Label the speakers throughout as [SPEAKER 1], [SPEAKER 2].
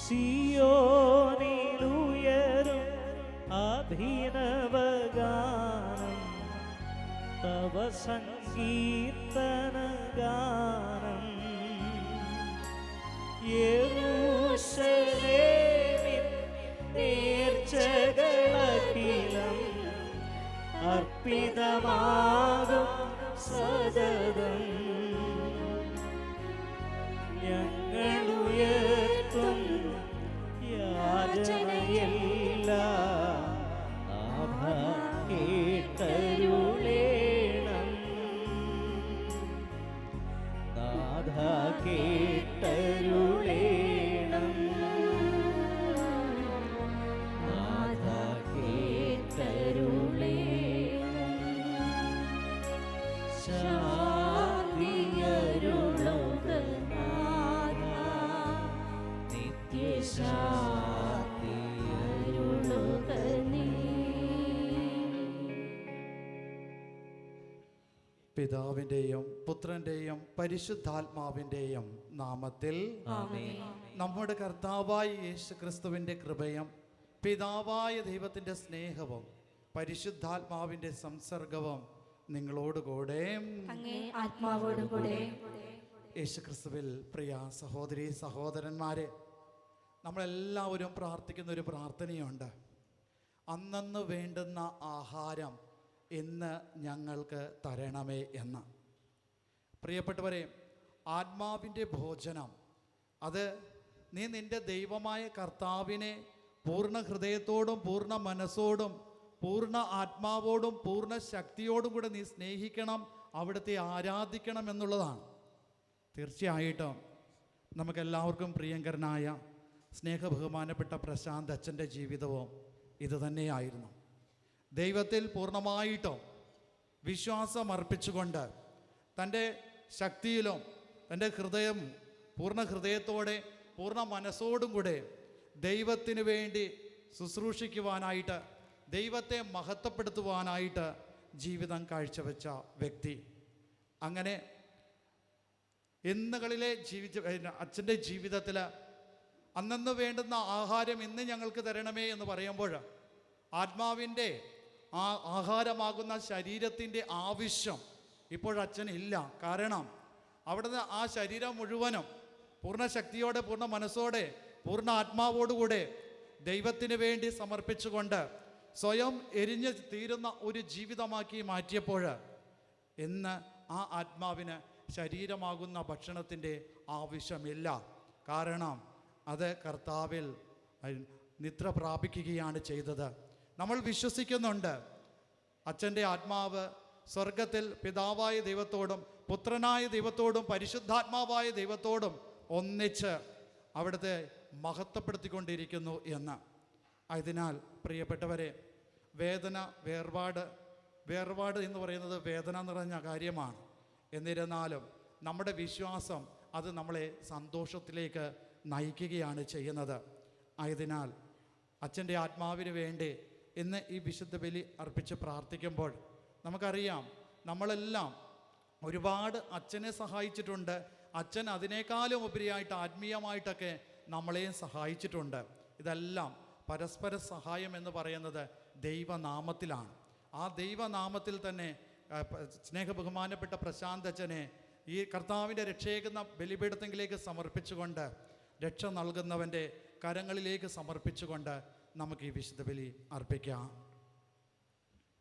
[SPEAKER 1] സിയോനിലുയരും അഭിനവഗാനം തവ സങ്കീർത്തനഗാനം യെരൂശലേമിൻ നേർച്ചകളഖിലം അർപ്പിതമാകും സദതം ഞങ്ങളുയർത്തും യാചനയെല്ലാം നാഥ കേട്ടരുളേണം നാഥ കേട്ടരുളേണം നാഥ കേട്ടരുളേണം ശാന്തിയരുളുക നാഥ നിത്യശാന്തിയരുളുക നീ.
[SPEAKER 2] പിതാവിൻ്റെയും പുത്രൻ്റെയും പരിശുദ്ധാത്മാവിൻ്റെയും നാമത്തിൽ
[SPEAKER 1] ആമേൻ.
[SPEAKER 2] നമ്മുടെ കർത്താവായ യേശുക്രിസ്തുവിൻ്റെ കൃപയും പിതാവായ ദൈവത്തിൻ്റെ സ്നേഹവും പരിശുദ്ധാത്മാവിൻ്റെ സംസർഗവും നിങ്ങളോടുകൂടെ
[SPEAKER 3] അങ്ങേ ആത്മാവോടുകൂടെ.
[SPEAKER 2] യേശുക്രിസ്തുവിൽ പ്രിയ സഹോദരി സഹോദരന്മാരെ, നമ്മളെല്ലാവരും പ്രാർത്ഥിക്കുന്ന ഒരു പ്രാർത്ഥനയുണ്ട്. അന്നന്ന് വേണ്ടുന്ന ആഹാരം ഇന്ന് ഞങ്ങൾക്ക് തരണമേ എന്ന്. പ്രിയപ്പെട്ടവരെ, ആത്മാവിൻ്റെ ഭോജനം അത് നീ നിൻ്റെ ദൈവമായ കർത്താവിനെ പൂർണ്ണ ഹൃദയത്തോടും പൂർണ്ണ മനസ്സോടും പൂർണ്ണ ആത്മാവോടും പൂർണ്ണ ശക്തിയോടും കൂടെ നീ സ്നേഹിക്കണം, അവിടുത്തെ ആരാധിക്കണം എന്നുള്ളതാണ്. തീർച്ചയായിട്ടും നമുക്കെല്ലാവർക്കും പ്രിയങ്കരനായ സ്നേഹബഹുമാനപ്പെട്ട പ്രശാന്ത് അച്ഛൻ്റെ ജീവിതവും ഇതുതന്നെയായിരുന്നു. ദൈവത്തിൽ പൂർണ്ണമായിട്ടും വിശ്വാസം അർപ്പിച്ചുകൊണ്ട് തൻ്റെ ശക്തിയിലും തൻ്റെ ഹൃദയം പൂർണ്ണ ഹൃദയത്തോടെ പൂർണ്ണ മനസ്സോടും കൂടെ ദൈവത്തിന് വേണ്ടി ശുശ്രൂഷിക്കുവാനായിട്ട്, ദൈവത്തെ മഹത്വപ്പെടുത്തുവാനായിട്ട് ജീവിതം കാഴ്ചവെച്ച വ്യക്തി. അങ്ങനെ ഇന്നുകളിലെ അച്ഛൻ്റെ ജീവിതത്തിൽ അന്നന്ന് വേണ്ടുന്ന ആഹാരം ഇന്ന് ഞങ്ങൾക്ക് തരണമേ എന്ന് പറയുമ്പോൾ ആത്മാവിൻ്റെ ആ ആഹാരമാകുന്ന ശരീരത്തിൻ്റെ ആവശ്യം ഇപ്പോഴച്ഛനില്ല. കാരണം അവിടുന്ന് ആ ശരീരം മുഴുവനും പൂർണ്ണ ശക്തിയോടെ പൂർണ്ണ മനസ്സോടെ പൂർണ്ണ ആത്മാവോടുകൂടെ ദൈവത്തിന് വേണ്ടി സമർപ്പിച്ചുകൊണ്ട് സ്വയം എരിഞ്ഞ് തീരുന്ന ഒരു ജീവിതമാക്കി മാറ്റിയപ്പോൾ ഇന്ന് ആ ആത്മാവിന് ശരീരമാകുന്ന ഭക്ഷണത്തിൻ്റെ ആവശ്യമില്ല. കാരണം അത് കർത്താവിൽ നിദ്ര പ്രാപിക്കുകയാണ് ചെയ്തത്. നമ്മൾ വിശ്വസിക്കുന്നുണ്ട് അച്ഛൻ്റെ ആത്മാവ് സ്വർഗത്തിൽ പിതാവായ ദൈവത്തോടും പുത്രനായ ദൈവത്തോടും പരിശുദ്ധാത്മാവായ ദൈവത്തോടും ഒന്നിച്ച് അവിടുത്തെ മഹത്വപ്പെടുത്തിക്കൊണ്ടിരിക്കുന്നു എന്ന്. അതിനാൽ പ്രിയപ്പെട്ടവരെ, വേദന വേർപാട് എന്ന് പറയുന്നത് വേദന നിറഞ്ഞ കാര്യമാണ്. എന്നിരുന്നാലും നമ്മുടെ വിശ്വാസം അത് നമ്മളെ സന്തോഷത്തിലേക്ക് നയിക്കുകയാണ് ചെയ്യുന്നത്. ആയതിനാൽ അച്ഛൻ്റെ ആത്മാവിന് വേണ്ടി ഇന്ന് ഈ വിശുദ്ധ ബലി അർപ്പിച്ച് പ്രാർത്ഥിക്കുമ്പോൾ നമുക്കറിയാം, നമ്മളെല്ലാം ഒരുപാട് അച്ഛനെ സഹായിച്ചിട്ടുണ്ട്. അച്ഛൻ അതിനേക്കാളും ഉപരിയായിട്ട് ആത്മീയമായിട്ടൊക്കെ നമ്മളെയും സഹായിച്ചിട്ടുണ്ട്. ഇതെല്ലാം പരസ്പര സഹായം എന്ന് പറയുന്നത് ദൈവനാമത്തിലാണ്. ആ ദൈവനാമത്തിൽ തന്നെ സ്നേഹബഹുമാനപ്പെട്ട പ്രശാന്ത് അച്ഛനെ ഈ കർത്താവിൻ്റെ രക്ഷയേകുന്ന ബലിപീഠത്തിലേക്ക് സമർപ്പിച്ചുകൊണ്ട്, രക്ഷ നൽകുന്നവൻ്റെ കരങ്ങളിലേക്ക് സമർപ്പിച്ചുകൊണ്ട് നമുക്ക് ഈ വിശുദ്ധ ബലി അർപ്പിക്കാം.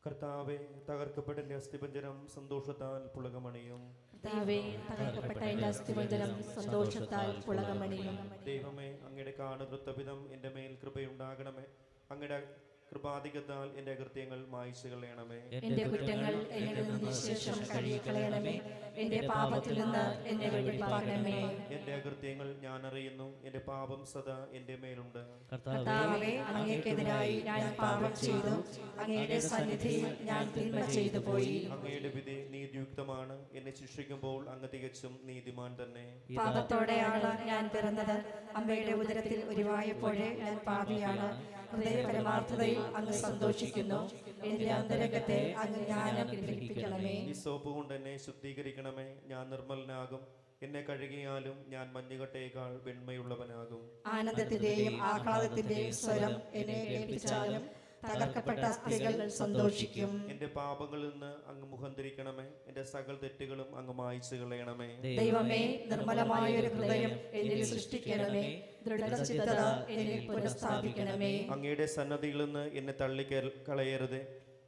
[SPEAKER 4] കർത്താവെ, തകർക്കപ്പെട്ട എൻ്റെ അസ്ഥിപഞ്ജരം സന്തോഷത്താൽ പുളകമണിയും.
[SPEAKER 3] തകർക്കപ്പെട്ട എൻ്റെ അസ്ഥിപഞ്ജരം സന്തോഷത്താൽ പുളകമണിയും.
[SPEAKER 4] ദൈവമേ, അങ്ങയുടെ കാണുവൃത്തവിധം എൻ്റെ മേൽ കൃപയുണ്ടാകണമേ. അങ്ങയുടെ കൃപാധികത്താൽ എൻ്റെ അകൃത്യങ്ങൾ മായ്ച്ചു കളയണമേ.
[SPEAKER 3] എൻ്റെ കുറ്റങ്ങൾ എന്നിൽ നിന്ന് ശേഷം കഴുകിക്കളയണമേ. എൻ്റെ പാപത്തിൽ നിന്ന് എന്നെ വെടിപ്പാക്കണമേ.
[SPEAKER 4] എൻ്റെ അകൃത്യങ്ങൾ ഞാൻ അറിയുന്നു, എൻ്റെ പാപം സദാ എൻ്റെ മേലുണ്ട്.
[SPEAKER 3] കർത്താവേ, അങ്ങേക്കെതിരായി ഞാൻ പാപം ചെയ്തു, അങ്ങയുടെ സന്നിധിയിൽ ഞാൻ തിന്മ ചെയ്തു പോയി.
[SPEAKER 4] അങ്ങയുടെ വിധി നീതിയുക്തമാണ്, എന്നെ ശിക്ഷിക്കുമ്പോൾ അങ്ങ് തികച്ചും നീതിമാൻ തന്നെ.
[SPEAKER 3] പാപത്തോടെയാണ് ഞാൻ പിറന്നത്, അമ്മയുടെ ഉദരത്തിൽ ഉരുവായപ്പോഴേ ഞാൻ പാപിയാണ്. ഹൃദയ പരമാർത്ഥതയിൽ അങ്ങ് സന്തോഷിക്കുന്നു, എന്റെ അന്തരംഗത്തെ അങ്ങ് ജ്ഞാനം ഗ്രഹിപ്പിക്കണമേ.
[SPEAKER 4] ഈ സോപ്പ് കൊണ്ട് എന്നെ ശുദ്ധീകരിക്കണമേ, ഞാൻ നിർമ്മലനാകും. എന്നെ കഴുകിയാലും ഞാൻ മഞ്ഞുകട്ടയേക്കാൾ വെണ്മയുള്ളവനാകും.
[SPEAKER 3] ആനന്ദത്തിന്റെയും ആഹ്ലാദത്തിന്റെയും സ്വരം എന്നെ കേൾപ്പിച്ചാലും തകർക്കപ്പെട്ട അസ്ഥികൾ സന്തോഷിക്കും.
[SPEAKER 4] എന്റെ പാപങ്ങളിൽ നിന്ന് അങ്ങ് മുഖം തിരിക്കണമേ, എന്റെ സകല തെറ്റുകളും അങ്ങ് മായ്ച്ചു കളയണമേ.
[SPEAKER 3] ദൈവമേ, നിർമ്മലമായ ഒരു ഹൃദയം എന്നിൽ സൃഷ്ടിക്കണമേ, ദൃഢചിത്തത എന്നിൽ പുനഃസ്ഥാപിക്കണമേ.
[SPEAKER 4] അങ്ങയുടെ സന്നദ്ധിയിൽ നിന്ന് എന്നെ തള്ളിക്കളയരുതേ,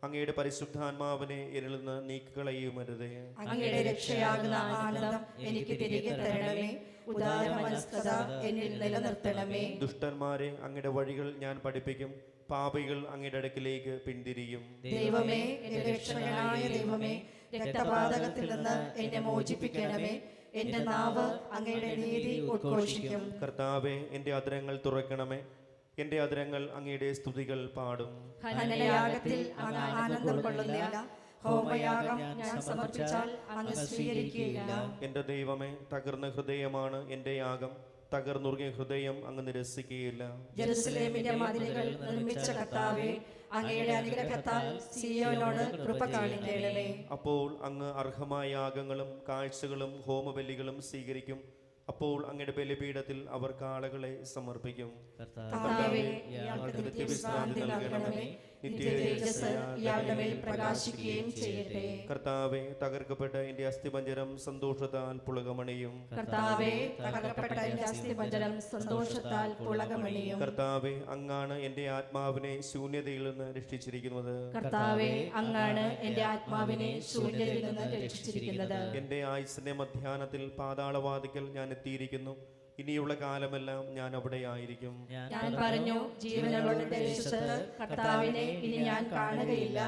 [SPEAKER 4] അങ്ങയുടെ പരിശുദ്ധാത്മാവിനെ എന്നിൽ നിന്ന് നീക്കിക്കളയുമരുതേ.
[SPEAKER 3] അങ്ങയുടെ രക്ഷയാകുന്ന ആനന്ദം എനിക്ക് തിരികെ തരണമേ, ഉദാരമനസ്കത എന്നിൽ നിലനിർത്തണമേ.
[SPEAKER 4] ദുഷ്ടന്മാരെ അങ്ങയുടെ വഴികൾ ഞാൻ പഠിപ്പിക്കും, പാപികൾ അങ്ങയുടെ അടുക്കിലേക്ക് പിന്തിരിയും.
[SPEAKER 3] ദൈവമേ, എന്റെ രക്ഷകനായ ദൈവമേ, രക്തപാതകത്തിൽ നിന്ന് എന്നെ മോചിപ്പിക്കണമേ. എന്റെ നാവ് അങ്ങയുടെ നീതി ഉദ്ഘോഷിക്കും.
[SPEAKER 4] കർത്താവേ, എന്റെ അധരങ്ങൾ തുറക്കണമേ, എന്റെ അധരങ്ങൾ അങ്ങയുടെ സ്തുതികൾ പാടും.
[SPEAKER 3] ഹനനയാഗത്തിൽ അങ്ങ് ആനന്ദം കൊള്ളുന്നില്ല, ഹോമയാഗം ഞാൻ സമർപ്പിച്ചാൽ അങ്ങ് സ്വീകരിക്കുകയില്ല.
[SPEAKER 4] എന്റെ ദൈവമേ, തകർന്ന ഹൃദയമാണ് എന്റെ യാഗം, തകർന്നുറുകിയ ഹൃദയം അങ്ങ് നിരസിക്കുകയില്ല.
[SPEAKER 3] ജെറുസലേമിന്റെ മതിലുകൾ നിർമ്മിച്ച കർത്താവേ, അങ്ങയുടെ അനുഗ്രഹത്താൽ സിയോനോട് കൃപ കാണിക്കണമേ.
[SPEAKER 4] അപ്പോൾ അങ്ങ് അർഹമായ യാഗങ്ങളും കാഴ്ചകളും ഹോമബലികളും സ്വീകരിക്കും. അപ്പോൾ അങ്ങയുടെ ബലിപീഠത്തിൽ അവർ കാളകളെ സമർപ്പിക്കും.
[SPEAKER 3] കർത്താവേ, ഇയാൾക്ക് നിത്യവിശ്രാന്തി നൽകണമേ, നിത്യതേജസ്സ് ഇയാളുടെ മേൽ പ്രകാശിക്കുകയും ചെയ്യട്ടെ.
[SPEAKER 4] കർത്താവേ, തകർക്കപ്പെട്ട എന്റെ അസ്ഥിപഞ്ജരം സന്തോഷത്താൽ പുളകമണിയും.
[SPEAKER 3] കർത്താവേ, തകർക്കപ്പെട്ട എന്റെ അസ്ഥിപഞ്ജരം സന്തോഷത്താൽ പുളകമണിയും.
[SPEAKER 4] കർത്താവേ, അങ്ങാണ് എന്റെ ആത്മാവിനെ ശൂന്യതയിൽ നിന്ന് രക്ഷിച്ചിരിക്കുന്നത്.
[SPEAKER 3] കർത്താവേ, അങ്ങാണ് എന്റെ ആത്മാവിനെ ശൂന്യതയിൽ നിന്ന് രക്ഷിച്ചിരിക്കുന്നത്.
[SPEAKER 4] എന്റെ ആയുസ്സിന്റെ മധ്യാഹ്നത്തിൽ പാതാളവാതിക്കൽ ഞാൻ എത്തിയിരിക്കുന്നു. ഇനിയുള്ള കാലമെല്ലാം ഞാൻ അവിടെ ആയിരിക്കും.
[SPEAKER 3] ഞാൻ പറഞ്ഞു, ജീവനുള്ളവരുടെ ദേശത്ത് കർത്താവിനെ ഇനി ഞാൻ കാണുകയില്ല.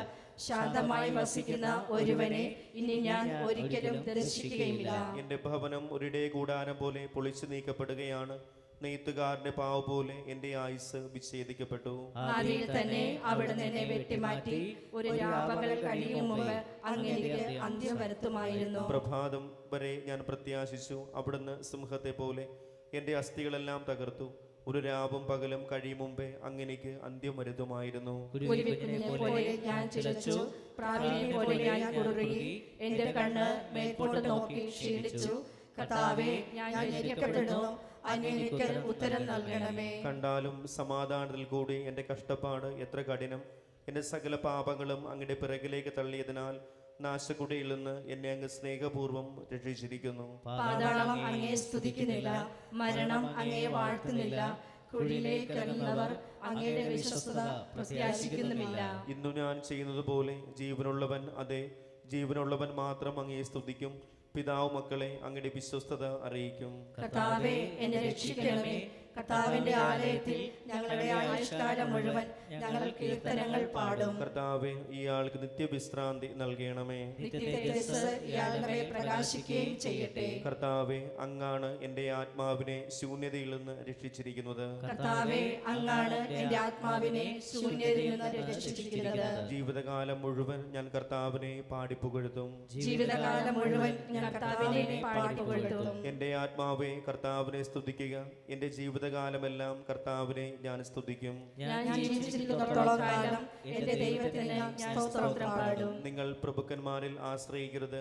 [SPEAKER 3] ശാന്തമായി വസിക്കുന്ന ഒരുവനെ ഇനി ഞാൻ ഒരിക്കലും ദർശിക്കുകയില്ല.
[SPEAKER 4] എന്റെ ഭവനം ഒരിടേ കൂടാരം പോലെ പൊളിച്ചു നീക്കപ്പെടുകയാണ്. നെയ്ത്തുകാരന്റെ പാവ് പോലെ എന്റെ ആയുസ് വിച്ഛേദിക്കപ്പെട്ടു.
[SPEAKER 3] ആദിയിൽ തന്നെ അവിടുന്ന് എന്നെ വെട്ടിമാറ്റി ഒരു രാപകൽ കഴിയും മുമ്പ് അങ്ങേക്ക് അന്ത്യം വരുത്തുമായിരുന്നു.
[SPEAKER 4] പ്രഭാതം വരെ ഞാൻ പ്രത്യാശിച്ചു, അവിടുന്ന് സിംഹത്തെ പോലെ എന്റെ അസ്ഥികളെല്ലാം തകർത്തു. ഒരു രാവും പകലും കഴിയും മുമ്പേ അങ്ങനെക്ക് അന്ത്യം വരുത്തുമായിരുന്നു.
[SPEAKER 3] കുരുവിക്കുഞ്ഞിനെ പോലെ ഞാൻ ചിലച്ചു, പ്രാവിനെ പോലെ ഞാൻ കുറുകി, എന്റെ കണ്ണ് മേൽപോട്ട് നോക്കി ക്ഷീണിച്ചു. കർത്താവേ, ഞാൻ ഞെരുക്കപ്പെടുന്നു, അങ്ങ് എനിക്ക് ഉത്തരം നൽകണമേ.
[SPEAKER 4] കണ്ടാലും സമാധാനത്തിൽ കൂടി എന്റെ കഷ്ടപ്പാട് എത്ര കഠിനം. എന്റെ സകല പാപങ്ങളും അങ്ങയുടെ പിറകിലേക്ക് തള്ളിയതിനാൽ നാശക്കുടിയിൽ നിന്ന് എന്നെ അങ്ങ് സ്നേഹപൂർവ്വം രക്ഷിച്ചിരിക്കുന്നു.
[SPEAKER 3] പാതാളം അങ്ങയെ സ്തുതിക്കുന്നില്ല, മരണം അങ്ങയെ വാഴ്ത്തുന്നില്ല, കുഴിയിലേക്ക് ഇറങ്ങുന്നവർ അങ്ങയുടെ വിശ്വസ്തത പ്രത്യാശിക്കുന്നുമില്ല.
[SPEAKER 4] ഇന്നു ഞാൻ ചെയ്യുന്നത് പോലെ ജീവനുള്ളവൻ, അതെ ജീവനുള്ളവൻ മാത്രം അങ്ങയെ സ്തുതിക്കും. പിതാവ് മക്കളെ അങ്ങയുടെ വിശ്വസ്തത അറിയിക്കും.
[SPEAKER 3] കർത്താവേ, എന്നെ രക്ഷിക്കണമേ. കർത്താവിന്റെ ആലയത്തിൽ ഞങ്ങളുടെ ആയുഷ്കാലം മുഴുവൻ ഞങ്ങൾ കീർത്തനങ്ങൾ പാടും.
[SPEAKER 4] കർത്താവേ, ഇയാൾക്ക് നിത്യവിശ്രാന്തി നൽകണമേ.
[SPEAKER 3] നിത്യതേജസ്സ് ഇയാളുടെ മേൽ പ്രകാശിക്കുകയും ചെയ്യട്ടെ.
[SPEAKER 4] കർത്താവേ, അങ്ങാണ് എന്റെ ആത്മാവിനെ ശൂന്യതയിൽ നിന്ന് രക്ഷിച്ചിരിക്കുന്നത്.
[SPEAKER 3] കർത്താവേ, അങ്ങാണ് എന്റെ ആത്മാവിനെ ശൂന്യതയിൽ നിന്ന് രക്ഷിച്ചിരിക്കുന്നത്.
[SPEAKER 4] ജീവിതകാലം മുഴുവൻ ഞാൻ കർത്താവിനെ പാടിപ്പുകഴ്ത്തും.
[SPEAKER 3] ജീവിതകാലം മുഴുവൻ ഞാൻ കർത്താവിനെ പാടിപ്പുകഴ്ത്തും.
[SPEAKER 4] എന്റെ ആത്മാവെ കർത്താവിനെ സ്തുതിക്കുക. എന്റെ ജീവിതകാലമെല്ലാം കർത്താവിനെ ഞാൻ സ്തുതിക്കും.
[SPEAKER 3] ഞാൻ ജീവിച്ചിരിക്കുന്നിടത്തോളം കാലം എന്റെ ദൈവത്തിന് ഞാൻ സ്തോത്രം പാടും.
[SPEAKER 4] നിങ്ങൾ പ്രഭുക്കന്മാരിൽ ആശ്രയിക്കരുത്,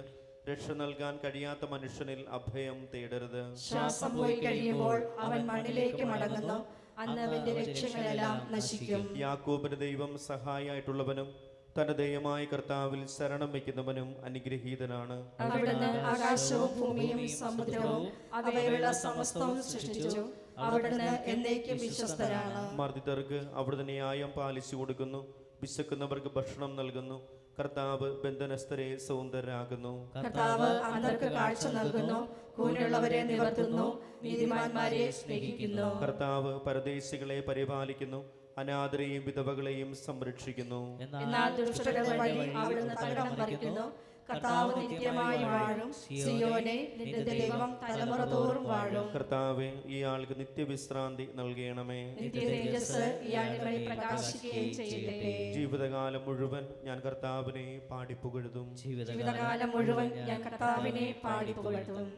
[SPEAKER 4] രക്ഷ നൽകാൻ കഴിയാത്ത മനുഷ്യനിൽ അഭയം തേടരുത്.
[SPEAKER 3] ശ്വാസം പോയി കഴിയുമ്പോൾ അവൻ മണ്ണിലേക്ക് മടങ്ങുന്നു, അന്ന് അവന്റെ രക്ഷകളെല്ലാം നശിക്കും.
[SPEAKER 4] യാക്കോബിന് ദൈവം സഹായിയായിട്ടുള്ളവനും തന്റെ ദൈവമായ കർത്താവിൽ ശരണം വയ്ക്കുന്നവനും അനുഗ്രഹീതനാണ്.
[SPEAKER 3] അവിടുന്ന് ആകാശവും ഭൂമിയും സമുദ്രവും അവയിലുള്ള സമസ്തവും സൃഷ്ടിച്ചു. അവിടുന്ന് എന്നേക്കും വിശ്വസ്തനാണ്.
[SPEAKER 4] മർദ്ദിതർക്ക് അവിടുന്ന് ന്യായം പാലിച്ചു കൊടുക്കുന്നു, വിശക്കുന്നവർക്ക് ഭക്ഷണം നൽകുന്നു. കർത്താവ് ബന്ധനസ്ഥരെ സ്വതന്ത്രരാകുന്നു.
[SPEAKER 3] കർത്താവ് അന്ധർക്ക് കാഴ്ച നൽകുന്നു, കൂനുള്ളവരെ നിവർത്തുന്നു, നീതിമാന്മാരെ സ്നേഹിക്കുന്നു.
[SPEAKER 4] കർത്താവ് പരദേശികളെ പരിപാലിക്കുന്നു, അനാഥരെയും വിധവകളെയും സംരക്ഷിക്കുന്നു.
[SPEAKER 3] എന്നാൽ ദുഷ്ടരുടെ വഴി അവിടുന്ന് തകിടം മറിക്കുന്നു. കർത്താവ് നിത്യമായി വാഴും, സിയോനെ നിന്റെ ദൈവം തലമുറ തോറും വാഴും.
[SPEAKER 4] കർത്താവെ, ഇയാൾക്ക് നിത്യവിശ്രാന്തി നൽകണമേ.
[SPEAKER 3] നിത്യതേജസ്സ് ഇയാളുടെ മേൽ പ്രകാശിക്കുകയും ചെയ്യട്ടെ.
[SPEAKER 4] ജീവിതകാലം മുഴുവൻ ഞാൻ കർത്താവിനെ പാടിപ്പുകഴ്ത്തും.
[SPEAKER 3] ജീവിതകാലം മുഴുവൻ ഞാൻ കർത്താവിനെ പാടിപ്പുകഴ്ത്തും.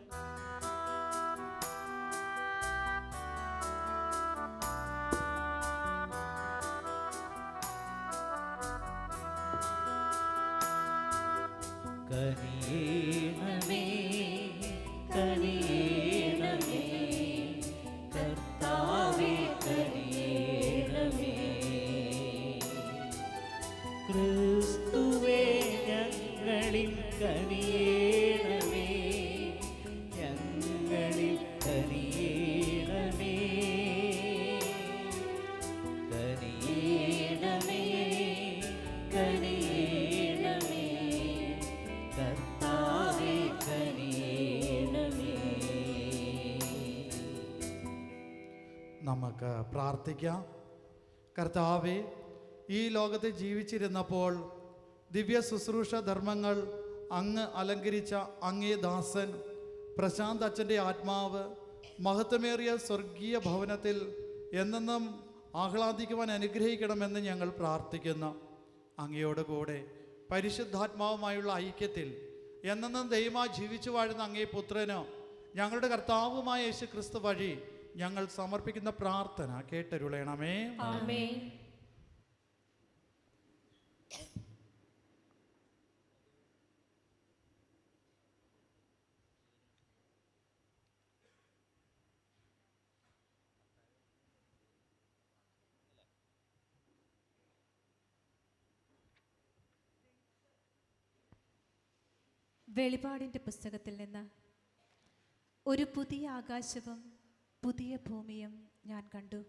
[SPEAKER 1] കനിയേണമേ കനിയേ
[SPEAKER 5] ക്രിസ്തുവേ ഞങ്ങളിൽ കനിയേണമേ, ഞങ്ങളിൽ കനിയേണമേ, കനിയേണമേ, കനിയേണമേ, കർത്താവേ കനിയേണമേ.
[SPEAKER 2] നമുക്ക് പ്രാർത്ഥിക്കാം. കർത്താവേ, ഈ ലോകത്ത് ജീവിച്ചിരുന്നപ്പോൾ ദിവ്യ ശുശ്രൂഷ ധർമ്മങ്ങൾ അങ്ങ് അലങ്കരിച്ച അങ്ങേ ദാസൻ പ്രശാന്ത് അച്ഛൻ്റെ ആത്മാവ് മഹത്വമേറിയ സ്വർഗീയ ഭവനത്തിൽ എന്നെന്നും ആഹ്ലാദിക്കുവാൻ അനുഗ്രഹിക്കണമെന്ന് ഞങ്ങൾ പ്രാർത്ഥിക്കുന്നു. അങ്ങയോട് കൂടെ പരിശുദ്ധാത്മാവുമായുള്ള ഐക്യത്തിൽ എന്നെന്നും ദൈവമായി ജീവിച്ചു വാഴുന്ന അങ്ങേ പുത്രനോ ഞങ്ങളുടെ കർത്താവുമായ യേശു ക്രിസ്തു വഴി ഞങ്ങൾ സമർപ്പിക്കുന്ന പ്രാർത്ഥന കേട്ടരുളയണമേ.
[SPEAKER 3] ആമേൻ.
[SPEAKER 6] വെളിപാടിൻ്റെ പുസ്തകത്തിൽ നിന്ന് ഒരു പുതിയ ആകാശവും പുതിയ ഭൂമിയും ഞാൻ കണ്ടു.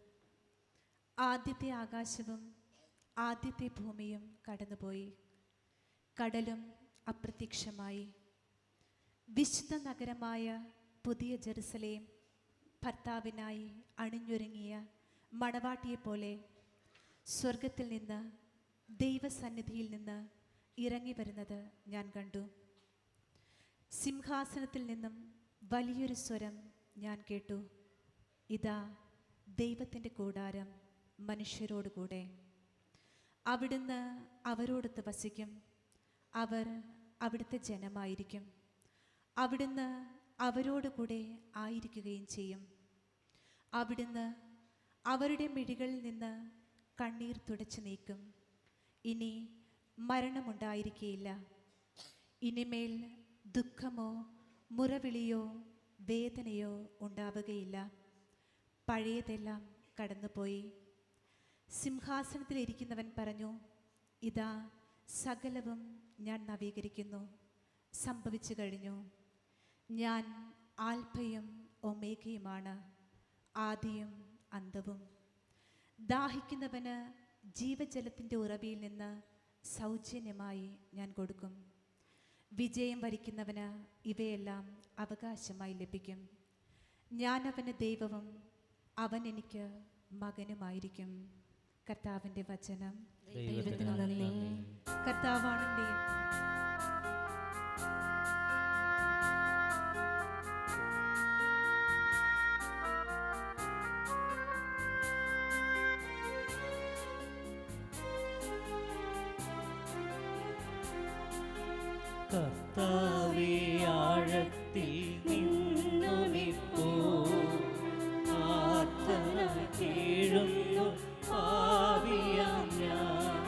[SPEAKER 6] ആദ്യത്തെ ആകാശവും ആദ്യത്തെ ഭൂമിയും കടന്നുപോയി, കടലും അപ്രത്യക്ഷമായി. വിശുദ്ധ നഗരമായ പുതിയ ജെറുസലേം ഭർത്താവിനായി അണിഞ്ഞൊരുങ്ങിയ മണവാട്ടിയെപ്പോലെ സ്വർഗത്തിൽ നിന്ന് ദൈവസന്നിധിയിൽ നിന്ന് ഇറങ്ങി വരുന്നത് ഞാൻ കണ്ടു. സിംഹാസനത്തിൽ നിന്നും വലിയൊരു സ്വരം ഞാൻ കേട്ടു, ഇതാ ദൈവത്തിൻ്റെ കൂടാരം മനുഷ്യരോടുകൂടെ, അവിടുന്ന് അവരോടൊത്ത് വസിക്കും, അവർ അവിടുത്തെ ജനമായിരിക്കും, അവിടുന്ന് അവരോടുകൂടെ ആയിരിക്കുകയും ചെയ്യും. അവിടുന്ന് അവരുടെ മിഴികളിൽ നിന്ന് കണ്ണീർ തുടച്ചു നീക്കും. ഇനി മരണമുണ്ടായിരിക്കുകയില്ല, ഇനിമേൽ ദുഃഖമോ മുറവിളിയോ വേദനയോ ഉണ്ടാവുകയില്ല. പഴയതെല്ലാം കടന്നുപോയി. സിംഹാസനത്തിലിരിക്കുന്നവൻ പറഞ്ഞു, ഇതാ സകലവും ഞാൻ നവീകരിക്കുന്നു, സംഭവിച്ചു കഴിഞ്ഞു. ഞാൻ ആൽഫയും ഒമേഗയുമാണ്, ആദിയും അന്തവും. ദാഹിക്കുന്നവന് ജീവജലത്തിൻ്റെ ഉറവിയിൽ നിന്ന് സൗജന്യമായി ഞാൻ കൊടുക്കും. വിജയം വരിക്കുന്നവന് ഇവയെല്ലാം അവകാശമായി ലഭിക്കും. ഞാൻ അവന് ദൈവവും അവൻ എനിക്ക് മകനുമായിരിക്കും. കർത്താവിൻ്റെ വചനം.
[SPEAKER 1] ദൈവത്തിന് നന്ദി.
[SPEAKER 6] കർത്താവാണെൻ്റെ
[SPEAKER 5] കർത്താവേ ആഴത്തിൽ നിന്നുമിപ്പോ പ്രാർത്ഥന കേഴുന്നു പാപിയാം ഞാൻ.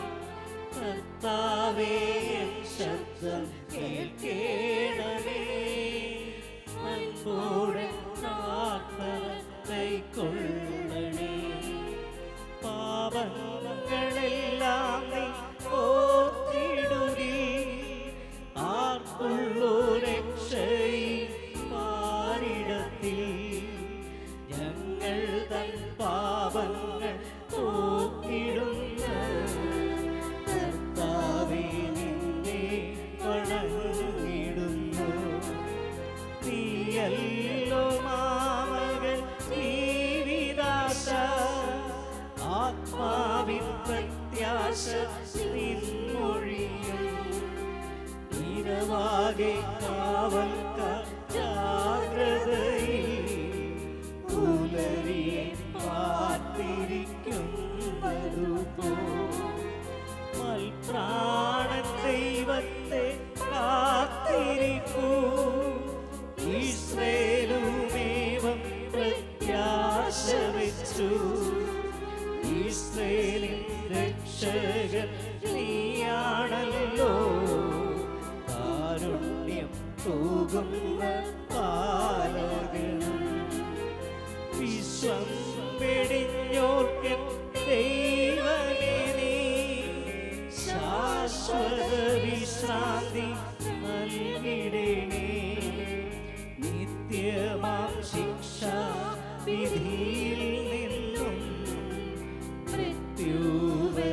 [SPEAKER 5] കർത്താവേ എൻ ശബ്ദം കേൾക്കേണമേ, അൻപോടെ പ്രാർത്ഥന കൈക്കൊള്ളണേ. പാപങ്ങളെല്ലാം നീ ഓർത്തിടുകി, ആർക്കുള്ളൂ രക്ഷയിൽ പാരിടത്തിൽ. ഞങ്ങൾ തൻ പാപങ്ങൾ പോക്കിടുന്ന കർത്താവേ നിന്നെ വണങ്ങിടുന്നു. നീയല്ലോ മാമകൾ ജീവിതാശ, ആത്മാവിൻ പ്രത്യാശ നിൻമൊഴിയും. ഇരവാകെ കാവൽക്കാർ ജാഗ്രതയിൽ, പുലരിയെ കാത്തിരിക്കുന്നതുപോ. മൽപ്രാണൻ ദൈവത്തെ കാത്തിരിപ്പൂ, ഇസ്രായേലുമേവം പ്രത്യാശ വെച്ചു. ഇസ്രായേലിൻ രക്ഷകൻ നീയാണല്ലോ, കാരുണ്യം തൂകുന്ന പാലകനും. വിശ്വം വെടിഞ്ഞോർക്കൻ ദൈവമേ നീ, ശാ വിശ്രാന്തി നൽകിടണേ. നിത്യമാം ശിക്ഷ വിധിയിൽ നിന്നും മൃത്യുവരിച്ചോരെ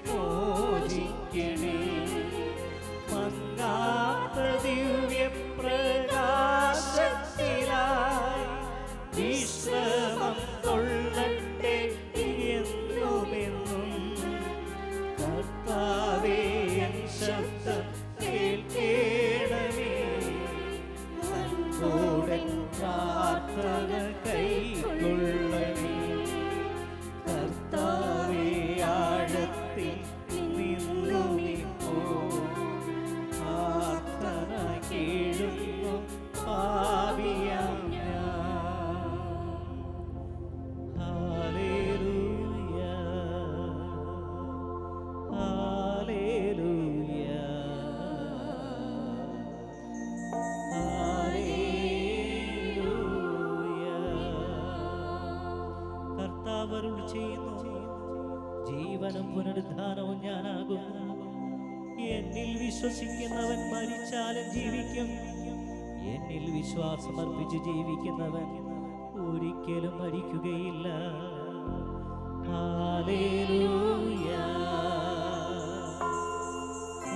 [SPEAKER 5] മോചിക്കണേ. മങ്ങാത്ത ദിവ്യപ്രകാശത്തിലായി വിശ്രമം കൊള്ളട്ടെ എന്നുമെന്നും. കർത്താവേ എൻ ശബ്ദം കേൾക്കേണമേ. അൻപോടെ പ്രാർത്ഥന കൈക്കൊള്ളണേ. കർത്താവേ ആഴത്തിൽ നിന്നുമിപ്പോൾ പ്രാർത്ഥന കേഴുന്നു പാപിയാം ഞാൻ. Hallelujah, hallelujah, hallelujah. കർത്താവ് അരുളി ചെയ്യുന്നു, ജീവനും പുനരുദ്ധാനവും ഞാനാകുന്നു. എന്നിൽ വിശ്വസിക്കുന്നവൻ മരിച്ചാലും ജീവിക്കും. എന്നിൽ വിശ്വാസമർപ്പിച്ച് ജീവിക്കുന്നവൻ ഒരിക്കലും മരിക്കുകയില്ല. ഹല്ലേലൂയ,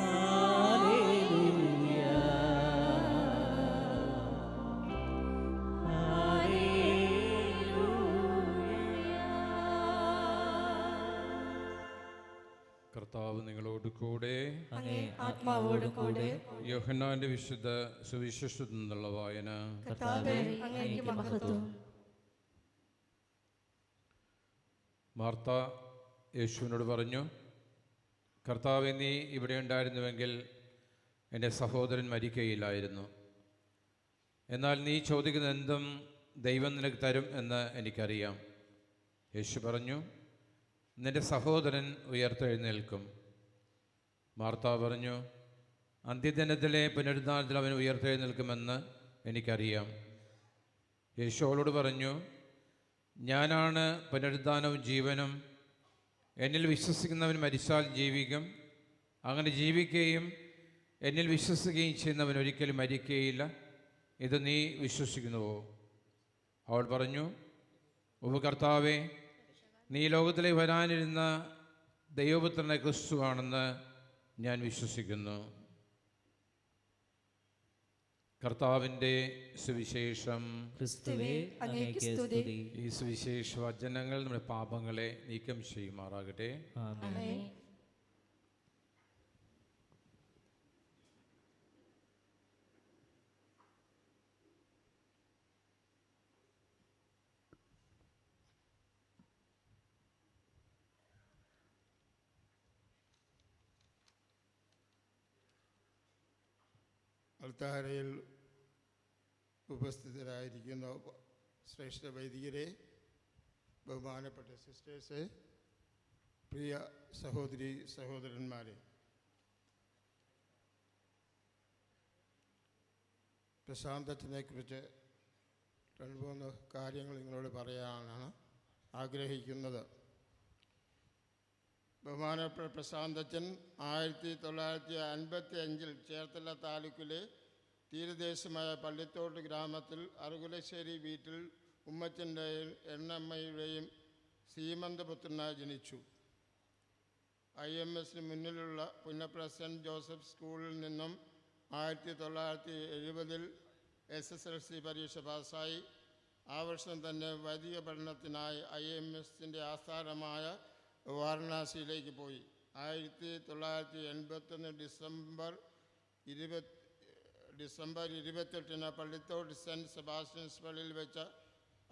[SPEAKER 5] ഹല്ലേലൂയ,
[SPEAKER 7] കർത്താവ് നിങ്ങളോട് കൂടെ.
[SPEAKER 3] അങ്ങേ ആത്മാവോടും കൂടെ.
[SPEAKER 7] യോഹന്നാന്റെ വിശുദ്ധ സുവിശേഷത്തിൽ നിന്നുള്ള വായന.
[SPEAKER 3] കർത്താവേ, അങ്ങേക്ക് മഹത്വം.
[SPEAKER 7] മാർത്ത യേശുവിനോട് പറഞ്ഞു, കർത്താവേ, നീ ഇവിടെ ഉണ്ടായിരുന്നുവെങ്കിൽ എൻ്റെ സഹോദരൻ മരിക്കുകയില്ലായിരുന്നു. എന്നാൽ നീ ചോദിക്കുന്ന എന്തും ദൈവം നിനക്ക് തരും എന്ന് എനിക്കറിയാം. യേശു പറഞ്ഞു, നിന്റെ സഹോദരൻ ഉയർത്തെഴുന്നേൽക്കും. മാർത്ത പറഞ്ഞു, അന്ത്യദിനത്തിലെ പുനരുദ്ധാനത്തിൽ അവൻ ഉയർത്തെഴുന്നേൽക്കുമെന്ന് എനിക്കറിയാം. യേശു അവളോട് പറഞ്ഞു, ഞാനാണ് പുനരുദ്ധാനവും ജീവനും. എന്നിൽ വിശ്വസിക്കുന്നവൻ മരിച്ചാൽ ജീവിക്കും. അങ്ങനെ ജീവിക്കുകയും എന്നിൽ വിശ്വസിക്കുകയും ചെയ്യുന്നവൻ ഒരിക്കലും മരിക്കുകയില്ല. ഇത് നീ വിശ്വസിക്കുന്നുവോ? അവൾ പറഞ്ഞു, ഓ കർത്താവേ, നീ ലോകത്തിലേക്ക് വരാനിരുന്ന ദൈവപുത്രനെ ക്രിസ്തുവാണെന്ന് ഞാൻ വിശ്വസിക്കുന്നു. കർത്താവിൻ്റെ സുവിശേഷം.
[SPEAKER 5] ക്രിസ്തുവേ, അങ്ങേക്ക് സ്തുതി.
[SPEAKER 7] ഈ സുവിശേഷ വചനങ്ങൾ നമ്മുടെ പാപങ്ങളെ നീക്കം ചെയ്യുമാറാകട്ടെ.
[SPEAKER 5] ആമേൻ.
[SPEAKER 8] അൾത്താരയിൽ ഉപസ്ഥിതരായിരിക്കുന്ന ശ്രേഷ്ഠ വൈദികരെ, ബഹുമാനപ്പെട്ട സിസ്റ്റേഴ്സ്, പ്രിയ സഹോദരി സഹോദരന്മാരെ, പ്രശാന്തത്തിനെക്കുറിച്ച് രണ്ട് മൂന്ന് കാര്യങ്ങൾ നിങ്ങളോട് പറയാനാണ് ആഗ്രഹിക്കുന്നത്. ബഹുമാനപ്പെട്ട പ്രശാന്തച്ചൻ 1955 ചേർത്തല താലൂക്കിലെ തീരദേശമായ പള്ളിത്തോട്ട് ഗ്രാമത്തിൽ അറുകുലശ്ശേരി വീട്ടിൽ ഉമ്മച്ചൻ്റെയും എണ്ണമ്മയുടെയും സീമന്തപുത്രനായി ജനിച്ചു. IMS മുന്നിലുള്ള പുന്നപ്ര സെൻറ്റ് ജോസഫ് സ്കൂളിൽ നിന്നും 1970 SSLC പരീക്ഷ പാസ്സായി. ആ വർഷം തന്നെ വൈദിക പഠനത്തിനായി IMSൻ്റെ ആസ്ഥാനമായ വാരണാസിയിലേക്ക് പോയി. 1981 ഡിസംബർ 28 പള്ളിത്തോട് സെൻറ്റ് സെബാസ്റ്റ്യൻസ് പള്ളിയിൽ വെച്ച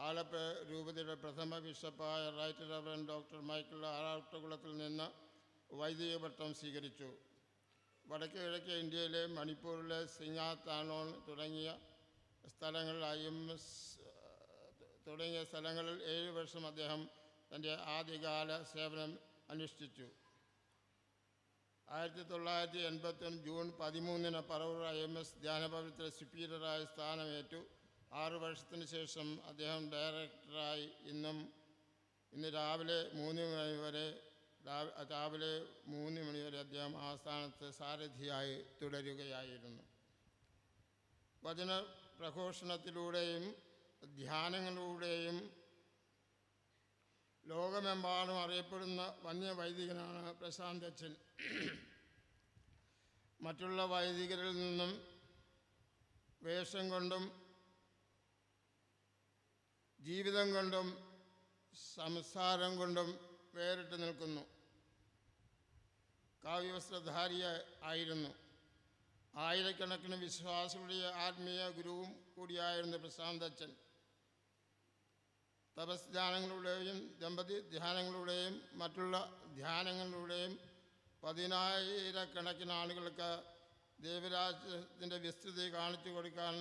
[SPEAKER 8] ആലപ്പുഴ രൂപതയുടെ പ്രഥമ ബിഷപ്പായ റൈറ്റ് റവറൻഡ് ഡോക്ടർ മൈക്കിൾ ആറാട്ടുകുളത്തിൽ നിന്ന് വൈദിക പട്ടം സ്വീകരിച്ചു. വടക്ക് കിഴക്കേ ഇന്ത്യയിലെ മണിപ്പൂരിലെ സിംഗാത്താനോൺ തുടങ്ങിയ സ്ഥലങ്ങളിൽ IMS തുടങ്ങിയ സ്ഥലങ്ങളിൽ 7 വർഷം അദ്ദേഹം തൻ്റെ ആദ്യകാല സേവനം അനുഷ്ഠിച്ചു. 1981 ജൂൺ 13 പറവൂർ IMS ധ്യാനഭവനത്തിലെ സുപ്പീരിയറായി സ്ഥാനമേറ്റു. 6 വർഷത്തിന് ശേഷം അദ്ദേഹം ഡയറക്ടറായി ഇന്ന് രാവിലെ 3 മണി വരെ രാവിലെ 3 മണി വരെ അദ്ദേഹം ആ സ്ഥാനത്ത് സാരഥിയായി തുടരുകയായിരുന്നു. വചന പ്രഘോഷണത്തിലൂടെയും ധ്യാനങ്ങളിലൂടെയും ലോകമെമ്പാടും അറിയപ്പെടുന്ന വന്യവൈദികനാണ് പ്രശാന്ത് അച്ഛൻ. മറ്റുള്ള വൈദികരിൽ നിന്നും വേഷം കൊണ്ടും ജീവിതം കൊണ്ടും സംസാരം കൊണ്ടും വേറിട്ട് നിൽക്കുന്നു. കാവ്യവസ്ത്രധാരിയ ആയിരുന്നു. ആയിരക്കണക്കിന് വിശ്വാസികളുടെ ആത്മീയ ഗുരുവും കൂടിയായിരുന്നു പ്രശാന്ത് അച്ഛൻ. തപസ് ധ്യാനങ്ങളുടെയും ദമ്പതി ധ്യാനങ്ങളുടെയും മറ്റുള്ള ധ്യാനങ്ങളിലൂടെയും 10,000 ആളുകൾക്ക് ദൈവരാജ്യത്തിൻ്റെ വിസ്തൃതി കാണിച്ചു കൊടുക്കാൻ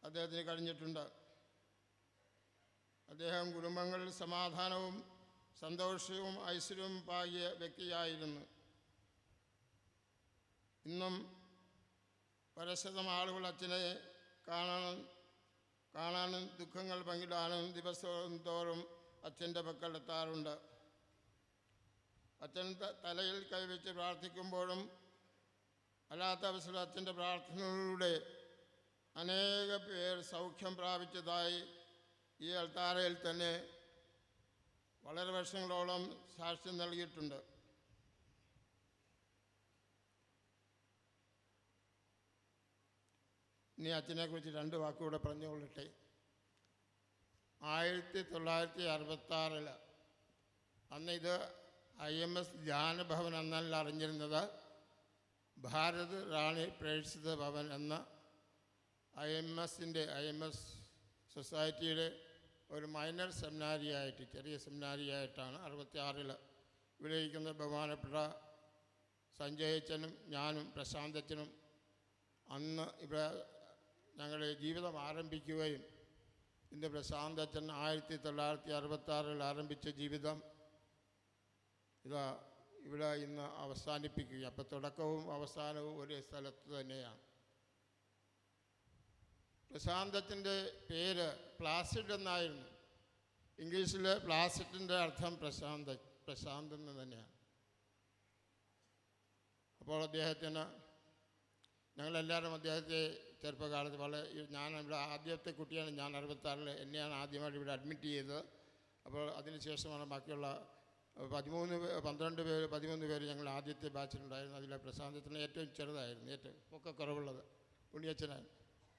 [SPEAKER 8] അദ്ദേഹത്തിന് കഴിഞ്ഞിട്ടുണ്ട്. അദ്ദേഹം കുടുംബങ്ങളിൽ സമാധാനവും സന്തോഷവും ഐശ്വര്യവും പാകിയ വ്യക്തിയായിരുന്നു. ഇന്നും പരശതം ആളുകൾ അച്ഛനെ കാണാനും ദുഃഖങ്ങൾ പങ്കിടാനും ദിവസവും തോറും അച്ഛൻ്റെ പക്കൽ എത്താറുണ്ട്. അച്ഛൻ തലയിൽ കൈവച്ച് പ്രാർത്ഥിക്കുമ്പോഴും അല്ലാത്ത അവസരം അച്ഛൻ്റെ പ്രാർത്ഥനകളിലൂടെ അനേക പേർ സൗഖ്യം പ്രാപിച്ചതായി ഈ അൾത്താരയിൽ തന്നെ വളരെ വർഷങ്ങളോളം സാക്ഷ്യം നൽകിയിട്ടുണ്ട്. ഇനി അച്ഛനെക്കുറിച്ച് 2 വാക്കുകൂടെ പറഞ്ഞുകൊള്ളട്ടെ. 1966 അന്ന് ഇത് IMS ധ്യാനഭവൻ എന്നല്ല അറിഞ്ഞിരുന്നത്, ഭാരത് റാണി പ്രേക്ഷിത ഭവൻ എന്ന IMS സൊസൈറ്റിയുടെ ഒരു മൈനർ സെമിനാരിയായിട്ട്, ചെറിയ സെമിനാരിയായിട്ടാണ് 66 ഇവിടെ ഇരിക്കുന്ന ബഹുമാനപ്പെട്ട സഞ്ജയച്ചനും ഞാനും പ്രശാന്തച്ചനും അന്ന് ഇവിടെ ഞങ്ങളുടെ ജീവിതം ആരംഭിക്കുകയും ഇതിൻ്റെ പ്രശാന്തച്ചൻ 1966 ആരംഭിച്ച ജീവിതം ഇതാ ഇവിടെ ഇന്ന് അവസാനിപ്പിക്കുക. അപ്പോൾ തുടക്കവും അവസാനവും ഒരേ സ്ഥലത്ത് തന്നെയാണ്. പ്രശാന്തച്ചൻ്റെ പേര് പ്ലാസിഡ് എന്നായിരുന്നു. ഇംഗ്ലീഷിൽ പ്ലാസിഡിൻ്റെ അർത്ഥം പ്രശാന്ത് എന്ന് തന്നെയാണ്. അപ്പോൾ അദ്ദേഹത്തിന് ഞങ്ങളെല്ലാവരും അദ്ദേഹത്തെ ചെറുപ്പകാലത്ത് ഞാൻ ഇവിടെ ആദ്യത്തെ കുട്ടിയാണ്. ഞാൻ 66 എന്നെയാണ് ആദ്യമായിട്ട് ഇവിടെ അഡ്മിറ്റ് ചെയ്തത്. അപ്പോൾ അതിനുശേഷമാണ് ബാക്കിയുള്ള 13 പേര് ഞങ്ങൾ ആദ്യത്തെ ബാച്ചിലുണ്ടായിരുന്നു. അതിലെ പ്രശാന്തത്തിന് ഏറ്റവും ചെറുതായിരുന്നു, ഏറ്റവും പൊക്കക്കുറവുള്ളത് ഉണ്ണിയച്ഛനായിരുന്നു.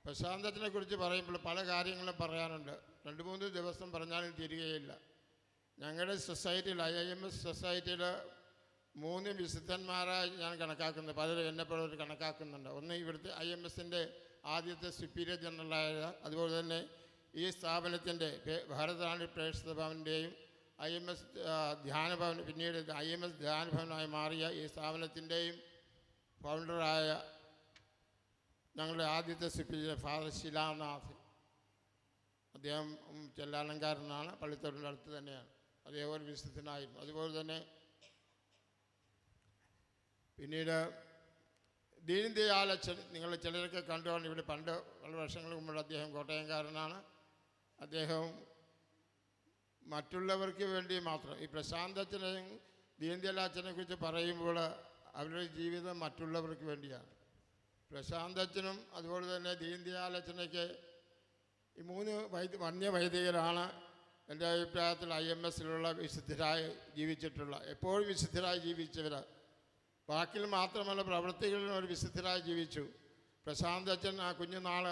[SPEAKER 8] പ്രശാന്തത്തിനെ കുറിച്ച് പറയുമ്പോൾ പല കാര്യങ്ങളും പറയാനുണ്ട്. 2-3 ദിവസം പറഞ്ഞാലും തീരുകയില്ല. ഞങ്ങളുടെ സൊസൈറ്റിയിൽ IMS സൊസൈറ്റിയിൽ 3 വിശുദ്ധന്മാരായി ഞാൻ കണക്കാക്കുന്നത്, പലരും എന്നെപ്പോലെ കണക്കാക്കുന്നുണ്ട്. ഒന്ന് ഇവിടുത്തെ IMSൻ്റെ ആദ്യത്തെ സുപ്പീരിയർ ജനറലായ, അതുപോലെ തന്നെ ഈ സ്ഥാപനത്തിൻ്റെ ഭാരതറാണി പ്രേക്ഷിത ഭവൻ്റെയും IMS ധ്യാനഭവൻ, പിന്നീട് IMS ധ്യാനഭവനായി മാറിയ ഈ സ്ഥാപനത്തിൻ്റെയും ഫൗണ്ടറായ ഞങ്ങളുടെ ആദ്യത്തെ സുപ്പീരിയർ ഫാദർ ശിലാനാഥ്. അദ്ദേഹം ചെല്ലാലങ്കാരനാണ്, പള്ളിത്തോടിൻ്റെ അടുത്ത് തന്നെയാണ്. അദ്ദേഹം ഒരു വിശുദ്ധനായിരുന്നു. അതുപോലെ തന്നെ പിന്നീട് ദീൻ ദയാൽ അച്ഛൻ, നിങ്ങൾ ചിലരൊക്കെ കണ്ടുകൊണ്ട് ഇവിടെ പണ്ട് വളരെ വർഷങ്ങൾക്ക് മുമ്പ് അദ്ദേഹം കോട്ടയംകാരനാണ്. അദ്ദേഹം മറ്റുള്ളവർക്ക് വേണ്ടി മാത്രം, ഈ പ്രശാന്ത് അച്ഛനെയും ദീൻ ദയാൽ അച്ഛനെ കുറിച്ച് പറയുമ്പോൾ അവരുടെ ജീവിതം മറ്റുള്ളവർക്ക് വേണ്ടിയാണ്. പ്രശാന്ത് അച്ഛനും അതുപോലെ തന്നെ ദീൻ ദയാൽ അച്ഛനൊക്കെ ഈ 3 വന്യവൈദികരാണ് എൻ്റെ അഭിപ്രായത്തിൽ IMSലുള്ള വിശുദ്ധരായി ജീവിച്ചിട്ടുള്ള, എപ്പോഴും വിശുദ്ധരായി ജീവിച്ചവർ. വാക്കിൽ മാത്രമല്ല പ്രവൃത്തികളിലും ഒരു വിശുദ്ധരായി ജീവിച്ചു. പ്രശാന്ത് അച്ഛൻ ആ കുഞ്ഞുനാൾ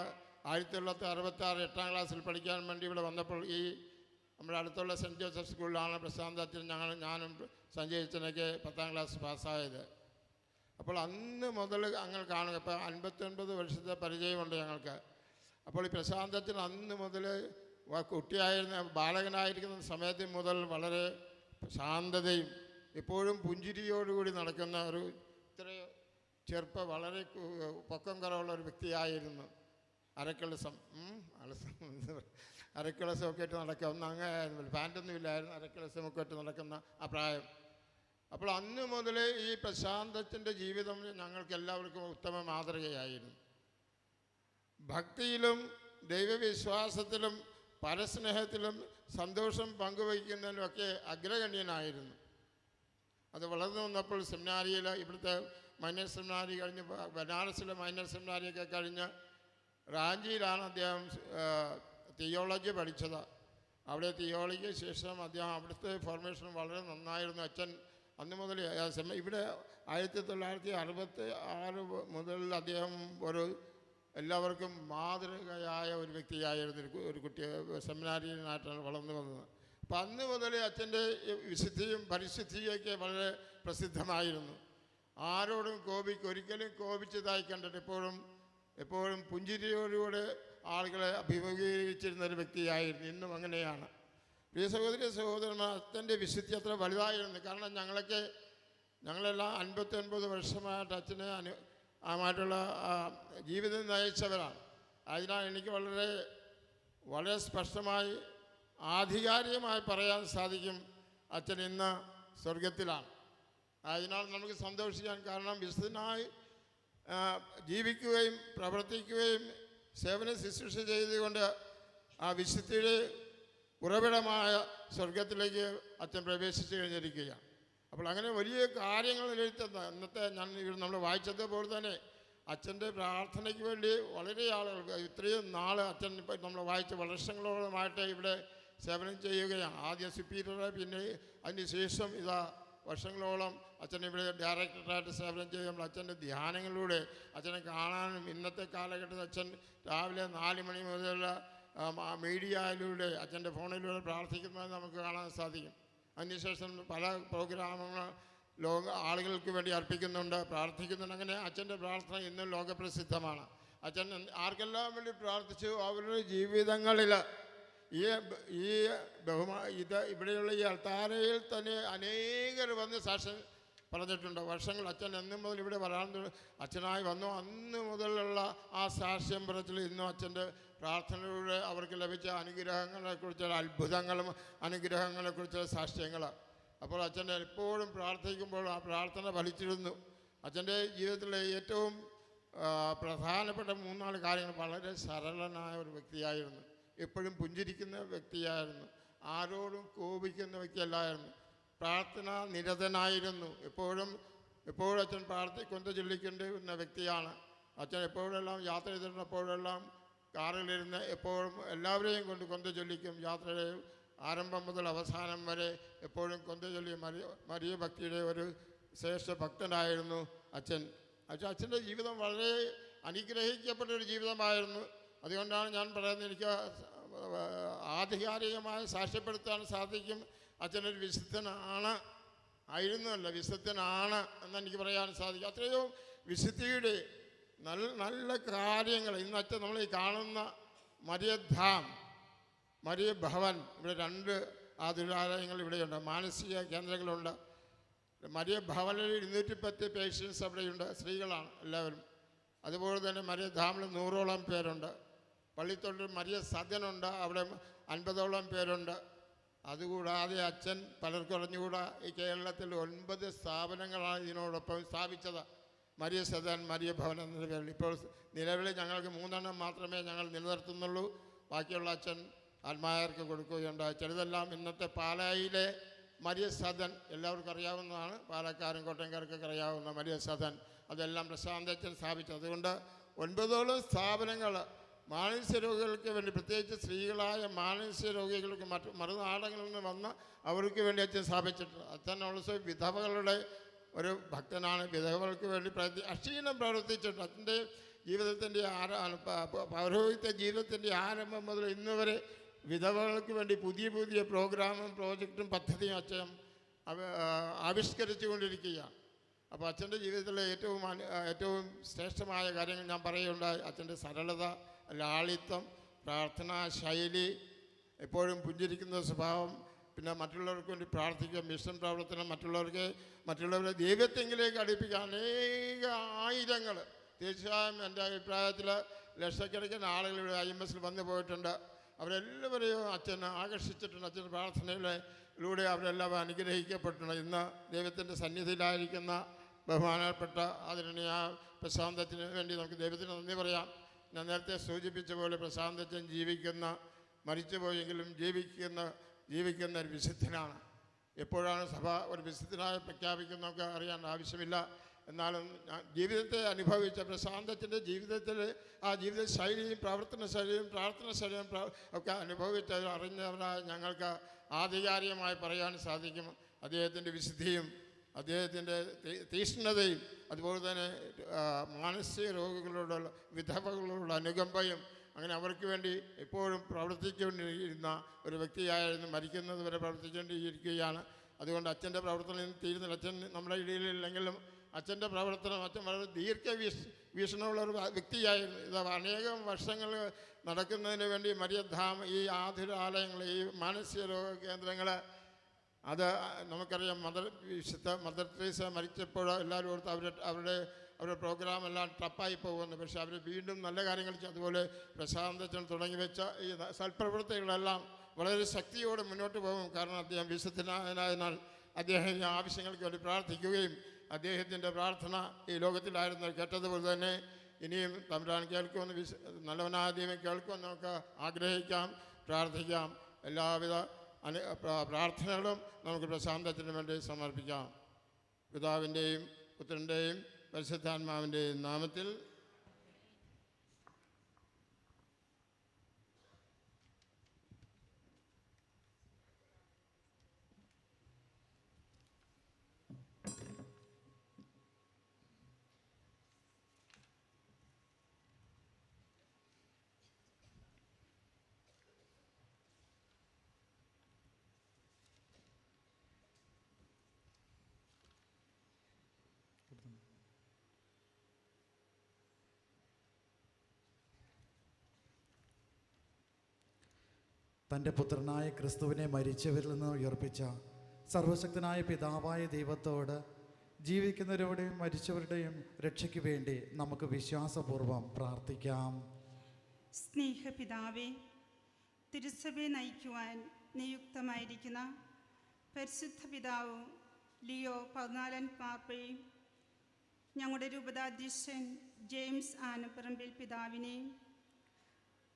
[SPEAKER 8] 1966 8ാം ക്ലാസ്സിൽ പഠിക്കാൻ വേണ്ടി ഇവിടെ വന്നപ്പോൾ ഈ നമ്മുടെ അടുത്തുള്ള സെൻറ്റ് ജോസഫ് സ്കൂളിലാണ് പ്രശാന്ത് അച്ഛൻ ഞാനും സഞ്ജയ് അച്ഛനൊക്കെ 10ാം ക്ലാസ് പാസ്സായത്. അപ്പോൾ അന്ന് മുതൽ ഞങ്ങൾ കാണുക, ഇപ്പോൾ 59 വർഷത്തെ പരിചയമുണ്ട് ഞങ്ങൾക്ക്. അപ്പോൾ ഈ പ്രശാന്ത് അച്ഛൻ അന്ന് മുതൽ കുട്ടിയായിരുന്ന ബാലകനായിരിക്കുന്ന സമയത്ത് മുതൽ വളരെ ശാന്തതയും എപ്പോഴും പുഞ്ചിരിയോടുകൂടി നടക്കുന്ന ഒരു വളരെ പൊക്കം കുറവുള്ള ഒരു വ്യക്തിയായിരുന്നു. അരക്കളസമൊക്കെ ഇട്ട് നടക്കുക, ഒന്നും അങ്ങനെ പാൻറ്റൊന്നും ഇല്ലായിരുന്നു, അരക്കളസമൊക്കെ ഇട്ട് നടക്കുന്ന ആ പ്രായം. അപ്പോൾ അന്ന് മുതൽ ഈ പ്രശാന്തത്തിൻ്റെ ജീവിതം ഞങ്ങൾക്ക് എല്ലാവർക്കും ഉത്തമ മാതൃകയായിരുന്നു. ഭക്തിയിലും ദൈവവിശ്വാസത്തിലും പരസ്നേഹത്തിലും സന്തോഷം പങ്കുവയ്ക്കുന്നതിലുമൊക്കെ അഗ്രഗണ്യനായിരുന്നു. അത് വളർന്നു വന്നപ്പോൾ സെമിനാരിയിൽ ഇവിടുത്തെ മൈനർ സെമിനാരി കഴിഞ്ഞ് ബനാറസിലെ മൈനർ സെമിനാരിയൊക്കെ കഴിഞ്ഞ് റാഞ്ചിയിലാണ് അദ്ദേഹം തിയോളജി പഠിച്ചത്. അവിടെ തിയോളജിക്ക് ശേഷം അദ്ദേഹം അവിടുത്തെ ഫോർമേഷൻ വളരെ നന്നായിരുന്നു. അച്ഛൻ അന്ന് മുതൽ ഇവിടെ 1966 മുതൽ അദ്ദേഹം ഒരു എല്ലാവർക്കും മാതൃകയായ ഒരു വ്യക്തിയായിരുന്നു. ഒരു കുട്ടി സെമിനാരിയനായിട്ടാണ് വളർന്നു വന്നത്. അപ്പം അന്ന് മുതൽ അച്ഛൻ്റെ വിശുദ്ധിയും പരിശുദ്ധിയൊക്കെ വളരെ പ്രസിദ്ധമായിരുന്നു. ആരോടും ഒരിക്കലും കോപിച്ചതായി കണ്ടിട്ട് എപ്പോഴും പുഞ്ചിരിയോടുകൂടെ ആളുകളെ അഭിമുഖീകരിച്ചിരുന്ന ഒരു വ്യക്തിയായിരുന്നു. ഇന്നും അങ്ങനെയാണ്. പ്രിയ സഹോദരന്മാർ, അച്ഛൻ്റെ വിശുദ്ധി അത്ര വലുതായിരുന്നു. കാരണം ഞങ്ങളെല്ലാം 59 വർഷമായിട്ട് അച്ഛനെ ആയിട്ടുള്ള ജീവിതം നയിച്ചവരാണ്. അതിനാൽ എനിക്ക് വളരെ വളരെ സ്പഷ്ടമായി ആധികാരികമായി പറയാൻ സാധിക്കും, അച്ഛൻ ഇന്ന് സ്വർഗത്തിലാണ്. അതിനാൽ നമുക്ക് സന്തോഷിക്കാൻ കാരണം വിശുദ്ധനായി ജീവിക്കുകയും പ്രവർത്തിക്കുകയും സേവന ശുശ്രൂഷ ചെയ്തുകൊണ്ട് ആ വിശുദ്ധിയുടെ ഉറവിടമായ സ്വർഗത്തിലേക്ക് അച്ഛൻ പ്രവേശിച്ചു കഴിഞ്ഞിരിക്കുകയാണ്. അപ്പോൾ അങ്ങനെ വലിയ കാര്യങ്ങൾ എഴുതുന്ന ഇന്നത്തെ നമ്മൾ വായിച്ചതുപോലെ തന്നെ അച്ഛൻ്റെ പ്രാർത്ഥനയ്ക്ക് വേണ്ടി വളരെ ആളുകൾ ഇത്രയും നാൾ അച്ഛൻ ഇപ്പം നമ്മൾ വായിച്ച വർഷങ്ങളോളമായിട്ട് ഇവിടെ സേവനം ചെയ്യുകയാണ്. ആദ്യം സുപ്പീരിയർ, പിന്നെ അതിന് ശേഷം വർഷങ്ങളോളം അച്ഛൻ ഇവിടെ ഡയറക്ടറായിട്ട് സേവനം ചെയ്യുമ്പോൾ അച്ഛൻ്റെ ധ്യാനങ്ങളിലൂടെ അച്ഛനെ കാണാനും ഇന്നത്തെ കാലഘട്ടത്തിൽ അച്ഛൻ രാവിലെ 4 മണി മുതലുള്ള മീഡിയയിലൂടെ അച്ഛൻ്റെ ഫോണിലൂടെ പ്രാർത്ഥിക്കുന്നത് നമുക്ക് കാണാൻ സാധിക്കും. അതിനുശേഷം പല പ്രോഗ്രാമുകൾ ആളുകൾക്ക് വേണ്ടി അർപ്പിക്കുന്നുണ്ട്, പ്രാർത്ഥിക്കുന്നുണ്ട്. അങ്ങനെ അച്ഛൻ്റെ പ്രാർത്ഥന ഇന്നും ലോകപ്രസിദ്ധമാണ്. അച്ഛൻ ആർക്കെല്ലാം വേണ്ടി പ്രാർത്ഥിച്ചു അവരുടെ ജീവിതങ്ങളിൽ ഇവിടെയുള്ള ഈ അൾത്താരയിൽ തന്നെ അനേകർ വന്ന് സാക്ഷ്യം പറഞ്ഞിട്ടുണ്ട്. വർഷങ്ങൾ അച്ഛൻ എന്നു മുതൽ ഇവിടെ വരാൻ അച്ഛനായി വന്നു അന്ന് മുതലുള്ള ആ സാക്ഷ്യം പറച്ചിൽ ഇന്നും അച്ഛൻ്റെ പ്രാർത്ഥനയിലൂടെ അവർക്ക് ലഭിച്ച അനുഗ്രഹങ്ങളെക്കുറിച്ചുള്ള അത്ഭുതങ്ങളും അനുഗ്രഹങ്ങളെക്കുറിച്ചുള്ള സാക്ഷ്യങ്ങൾ. അപ്പോൾ അച്ഛൻ എപ്പോഴും പ്രാർത്ഥിക്കുമ്പോൾ ആ പ്രാർത്ഥന ഫലിച്ചിരുന്നു. അച്ഛൻ്റെ ജീവിതത്തിലെ ഏറ്റവും പ്രധാനപ്പെട്ട 3-4 കാര്യങ്ങൾ. വളരെ സരളനായ ഒരു വ്യക്തിയായിരുന്നു, എപ്പോഴും പുഞ്ചിരിക്കുന്ന വ്യക്തിയായിരുന്നു, ആരോടും കോപിക്കുന്ന വ്യക്തിയല്ലായിരുന്നു, പ്രാർത്ഥന നിരതനായിരുന്നു. എപ്പോഴും അച്ഛൻ കൊന്ത ചൊല്ലിക്കൊണ്ടിരുന്ന വ്യക്തിയാണ്. അച്ഛൻ എപ്പോഴെല്ലാം യാത്ര ചെയ്തിരുന്നപ്പോഴെല്ലാം കാറിലിരുന്ന് എപ്പോഴും എല്ലാവരെയും കൊണ്ട് കൊന്ത ചൊല്ലിക്കും. യാത്രയുടെ ആരംഭം മുതൽ അവസാനം വരെ എപ്പോഴും കൊന്ത ചൊല്ലി മരിയ ഭക്തിയുടെ ഒരു ശ്രേഷ്ഠ ഭക്തനായിരുന്നു അച്ഛൻ. അച്ഛൻ്റെ ജീവിതം വളരെ അനുഗ്രഹിക്കപ്പെട്ടൊരു ജീവിതമായിരുന്നു. അതുകൊണ്ടാണ് ഞാൻ പറയുന്നത്, എനിക്ക് ആധികാരികമായി സാക്ഷ്യപ്പെടുത്താൻ സാധിക്കും അച്ഛനൊരു വിശുദ്ധനാണ്, ആയിരുന്നല്ല വിശുദ്ധനാണ് എന്നെനിക്ക് പറയാൻ സാധിക്കും. അത്രയും വിശുദ്ധിയുടെ നല്ല കാര്യങ്ങൾ ഇന്ന് അച്ഛൻ നമ്മൾ ഈ കാണുന്ന മരിയധാം, മരിയ ഭവൻ, ഇവിടെ 2 ആതുരാലയങ്ങൾ ഇവിടെയുണ്ട്, മാനസിക കേന്ദ്രങ്ങളുണ്ട്. മരിയ ഭവനിൽ 210 പേഷ്യൻസ് അവിടെയുണ്ട്, സ്ത്രീകളാണ് എല്ലാവരും. അതുപോലെ തന്നെ മരിയധാമിൽ 100ഓളം പേരുണ്ട്. പള്ളിത്തൊണ്ടിൽ മരിയ സദനുണ്ട്, അവിടെ 50ഓളം പേരുണ്ട്. അതുകൂടാതെ അച്ഛൻ പലർക്കും അറിഞ്ഞുകൂടാ, ഈ കേരളത്തിൽ 9 സ്ഥാപനങ്ങളാണ് ഇതിനോടൊപ്പം സ്ഥാപിച്ചത്. മരിയ സദൻ, മരിയ ഭവൻ എന്ന പേരിൽ. ഇപ്പോൾ നിലവിൽ ഞങ്ങൾക്ക് 3 മാത്രമേ ഞങ്ങൾ നിലനിർത്തുന്നുള്ളൂ. ബാക്കിയുള്ള അച്ഛൻ ആത്മായർക്ക് കൊടുക്കുകയുണ്ടായി. ചിലതെല്ലാം ഇന്നത്തെ പാലായിലെ മരിയ സദൻ എല്ലാവർക്കും അറിയാവുന്നതാണ്, പാലക്കാരും കോട്ടയംകാർക്കൊക്കെ അറിയാവുന്ന മരിയ സദൻ, അതെല്ലാം പ്രശാന്തച്ഛൻ സ്ഥാപിച്ചത്. അതുകൊണ്ട് 9ഓളം സ്ഥാപനങ്ങൾ മാനസിക രോഗികൾക്ക് വേണ്ടി, പ്രത്യേകിച്ച് സ്ത്രീകളായ മാനസിക രോഗികൾക്ക് മറുനാടങ്ങളിൽ നിന്ന് വന്ന അവർക്ക് വേണ്ടി അച്ഛൻ സ്ഥാപിച്ചിട്ടുണ്ട്. അച്ഛൻ ഓൾസോ വിധവകളുടെ ഒരു ഭക്തനാണ്. വിധവകൾക്ക് വേണ്ടി അക്ഷീണം പ്രവർത്തിച്ചിട്ടുണ്ട്. അച്ഛൻ്റെ ജീവിതത്തിൻ്റെ പൗരോഹിത്യ ജീവിതത്തിൻ്റെ ആരംഭം മുതൽ ഇന്ന് വരെ വിധവകൾക്ക് വേണ്ടി പുതിയ പ്രോഗ്രാമും പ്രോജക്റ്റും പദ്ധതിയും അച്ഛൻ ആവിഷ്കരിച്ചു കൊണ്ടിരിക്കുകയാണ്. അപ്പോൾ അച്ഛൻ്റെ ജീവിതത്തിലെ ഏറ്റവും ശ്രേഷ്ഠമായ കാര്യങ്ങൾ ഞാൻ പറയുകയുണ്ടായി. അച്ഛൻ്റെ സരളത, ലാളിത്യം, പ്രാർത്ഥനാ ശൈലി, എപ്പോഴും പുഞ്ചിരിക്കുന്ന സ്വഭാവം, പിന്നെ മറ്റുള്ളവർക്ക് വേണ്ടി പ്രാർത്ഥിക്കുക, മിഷൻ പ്രവർത്തനം, മറ്റുള്ളവരെ ദൈവത്തെങ്കിലേക്ക് അടുപ്പിക്കുക. അനേക ആയിരങ്ങൾ, തീർച്ചയായും എൻ്റെ അഭിപ്രായത്തിൽ ലക്ഷക്കണക്കിന് ആളുകൾ ഇവിടെ IMS വന്നു പോയിട്ടുണ്ട്. അവരെല്ലാവരെയും അച്ഛൻ ആകർഷിച്ചിട്ടുണ്ട്. അച്ഛൻ്റെ പ്രാർത്ഥനയിലൂടെ അവരെല്ലാം അനുഗ്രഹിക്കപ്പെട്ടിട്ടുണ്ട്. ഇന്ന് ദൈവത്തിൻ്റെ സന്നിധിയിലായിരിക്കുന്ന ബഹുമാനപ്പെട്ട ആദരണീയ പ്രശാന്തത്തിന് വേണ്ടി നമുക്ക് ദൈവത്തിന് നന്ദി പറയാം. ഞാൻ നേരത്തെ സൂചിപ്പിച്ച പോലെ പ്രശാന്തച്ചൻ മരിച്ചുപോയെങ്കിലും ജീവിക്കുന്ന ഒരു വിശുദ്ധനാണ്. എപ്പോഴാണ് സഭ ഒരു വിശുദ്ധനായി പ്രഖ്യാപിക്കുന്നതൊക്കെ അറിയാൻ ആവശ്യമില്ല. എന്നാലും ജീവിതത്തെ അനുഭവിച്ച പ്രശാന്തത്തിൻ്റെ ജീവിതത്തിൽ ആ ജീവിത ശൈലിയും പ്രവർത്തന ശൈലിയും പ്രാർത്ഥന ശൈലിയും ഒക്കെ അനുഭവിച്ചത് അറിഞ്ഞവരായ ഞങ്ങൾക്ക് ആധികാരികമായി പറയാൻ സാധിക്കും. അദ്ദേഹത്തിൻ്റെ വിശുദ്ധിയും അദ്ദേഹത്തിൻ്റെ തീക്ഷ്ണതയും അതുപോലെ തന്നെ മാനസിക രോഗികളോടുള്ള വിധവകളോടുള്ള അനുകമ്പയും അങ്ങനെ അവർക്ക് വേണ്ടി എപ്പോഴും പ്രവർത്തിക്കേണ്ടിയിരുന്ന ഒരു വ്യക്തിയായിരുന്നു. മരിക്കുന്നത് വരെ പ്രവർത്തിക്കേണ്ടിയിരിക്കുകയാണ്. അതുകൊണ്ട് അച്ഛൻ്റെ പ്രവർത്തനം തീരുന്നില്ല. അച്ഛൻ നമ്മുടെ ഇടയിലില്ലെങ്കിലും അച്ഛൻ്റെ പ്രവർത്തനം അച്ഛൻ വളരെ വീക്ഷണമുള്ള ഒരു വ്യക്തിയായിരുന്നു. ഇത് അനേകം വർഷങ്ങൾ നടക്കുന്നതിന് വേണ്ടി മരിയധാം, ഈ ആതുരാലയങ്ങൾ, ഈ മാനസിക രോഗ കേന്ദ്രങ്ങൾ, അത് നമുക്കറിയാം. വിശുദ്ധ മദർ തെരേസ മരിച്ചപ്പോൾ എല്ലാവരും ഓർത്ത് അവരുടെ പ്രോഗ്രാം എല്ലാം ടപ്പായി പോകുന്നു. പക്ഷേ അവർ വീണ്ടും നല്ല കാര്യങ്ങൾ ചെയ്തു. അതുപോലെ പ്രശാന്തച്ചൻ തുടങ്ങി വെച്ച ഈ സൽപ്രവൃത്തികളെല്ലാം വളരെ ശക്തിയോടെ മുന്നോട്ട് പോകും. കാരണം അദ്ദേഹം വിശുദ്ധനായതിനാൽ അദ്ദേഹം ഈ ആവശ്യങ്ങൾക്ക് വേണ്ടി പ്രാർത്ഥിക്കുകയും അദ്ദേഹത്തിൻ്റെ പ്രാർത്ഥന ഈ ലോകത്തിലായിരുന്നു കേട്ടതുപോലെ തന്നെ ഇനിയും തമ്പുരാൻ കേൾക്കുമെന്ന് നല്ലവനാദ്യമേ കേൾക്കുമെന്ന് നമുക്ക് ആഗ്രഹിക്കാം, പ്രാർത്ഥിക്കാം. എല്ലാവിധ പ്രാർത്ഥനകളും നമുക്ക് പ്രശാന്തത്തിന് വേണ്ടി സമർപ്പിക്കാം. പിതാവിൻ്റെയും പുത്രൻ്റെയും പരിശുദ്ധാത്മാവിൻ്റെയും നാമത്തിൽ.
[SPEAKER 2] തൻ്റെ പുത്രനായ ക്രിസ്തുവിനെ മരിച്ചവരിൽ നിന്ന് ഉയർപ്പിച്ച സർവശക്തനായ പിതാവായ ദൈവത്തോട് ജീവിക്കുന്നവരുടെയും മരിച്ചവരുടെയും രക്ഷയ്ക്ക് വേണ്ടി നമുക്ക് വിശ്വാസപൂർവ്വം പ്രാർത്ഥിക്കാം.
[SPEAKER 9] സ്നേഹപിതാവേ, തിരുസഭയെ നയിക്കുവാൻ നിയുക്തമായിരിക്കുന്ന പരിശുദ്ധ പിതാവ് ലിയോ 14 പാപ്പയും ഞങ്ങളുടെ രൂപതാധ്യക്ഷൻ ജെയിംസ് ആനപ്പറമ്പിൽ പിതാവിനെയും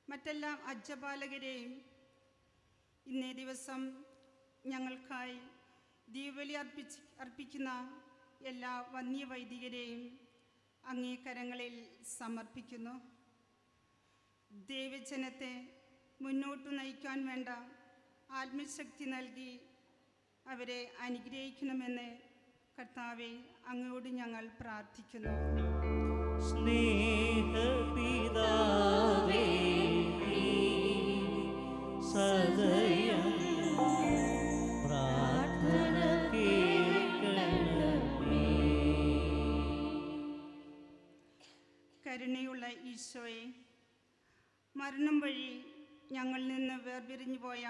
[SPEAKER 9] മറ്റെല്ലാ അജപാലകരെയും ഇന്നേ ദിവസം ഞങ്ങൾക്കായി ദീപബലി അർപ്പിക്കുന്ന എല്ലാ വന്യവൈദികരെയും അങ്ങേ കരങ്ങളിൽ സമർപ്പിക്കുന്നു. ദൈവജനത്തെ മുന്നോട്ട് നയിക്കാൻ വേണ്ട ആത്മശക്തി നൽകി അവരെ അനുഗ്രഹിക്കണമെന്ന് കർത്താവെ അങ്ങയോട് ഞങ്ങൾ പ്രാർത്ഥിക്കുന്നു.
[SPEAKER 5] സ്നേഹപിതാവേ, സദയം പ്രാർത്ഥന കേൾക്കണമേ.
[SPEAKER 9] കരുണയുള്ള ഈശോയെ, മരണം വഴി ഞങ്ങളിൽ നിന്ന് വേർപിരിഞ്ഞു പോയ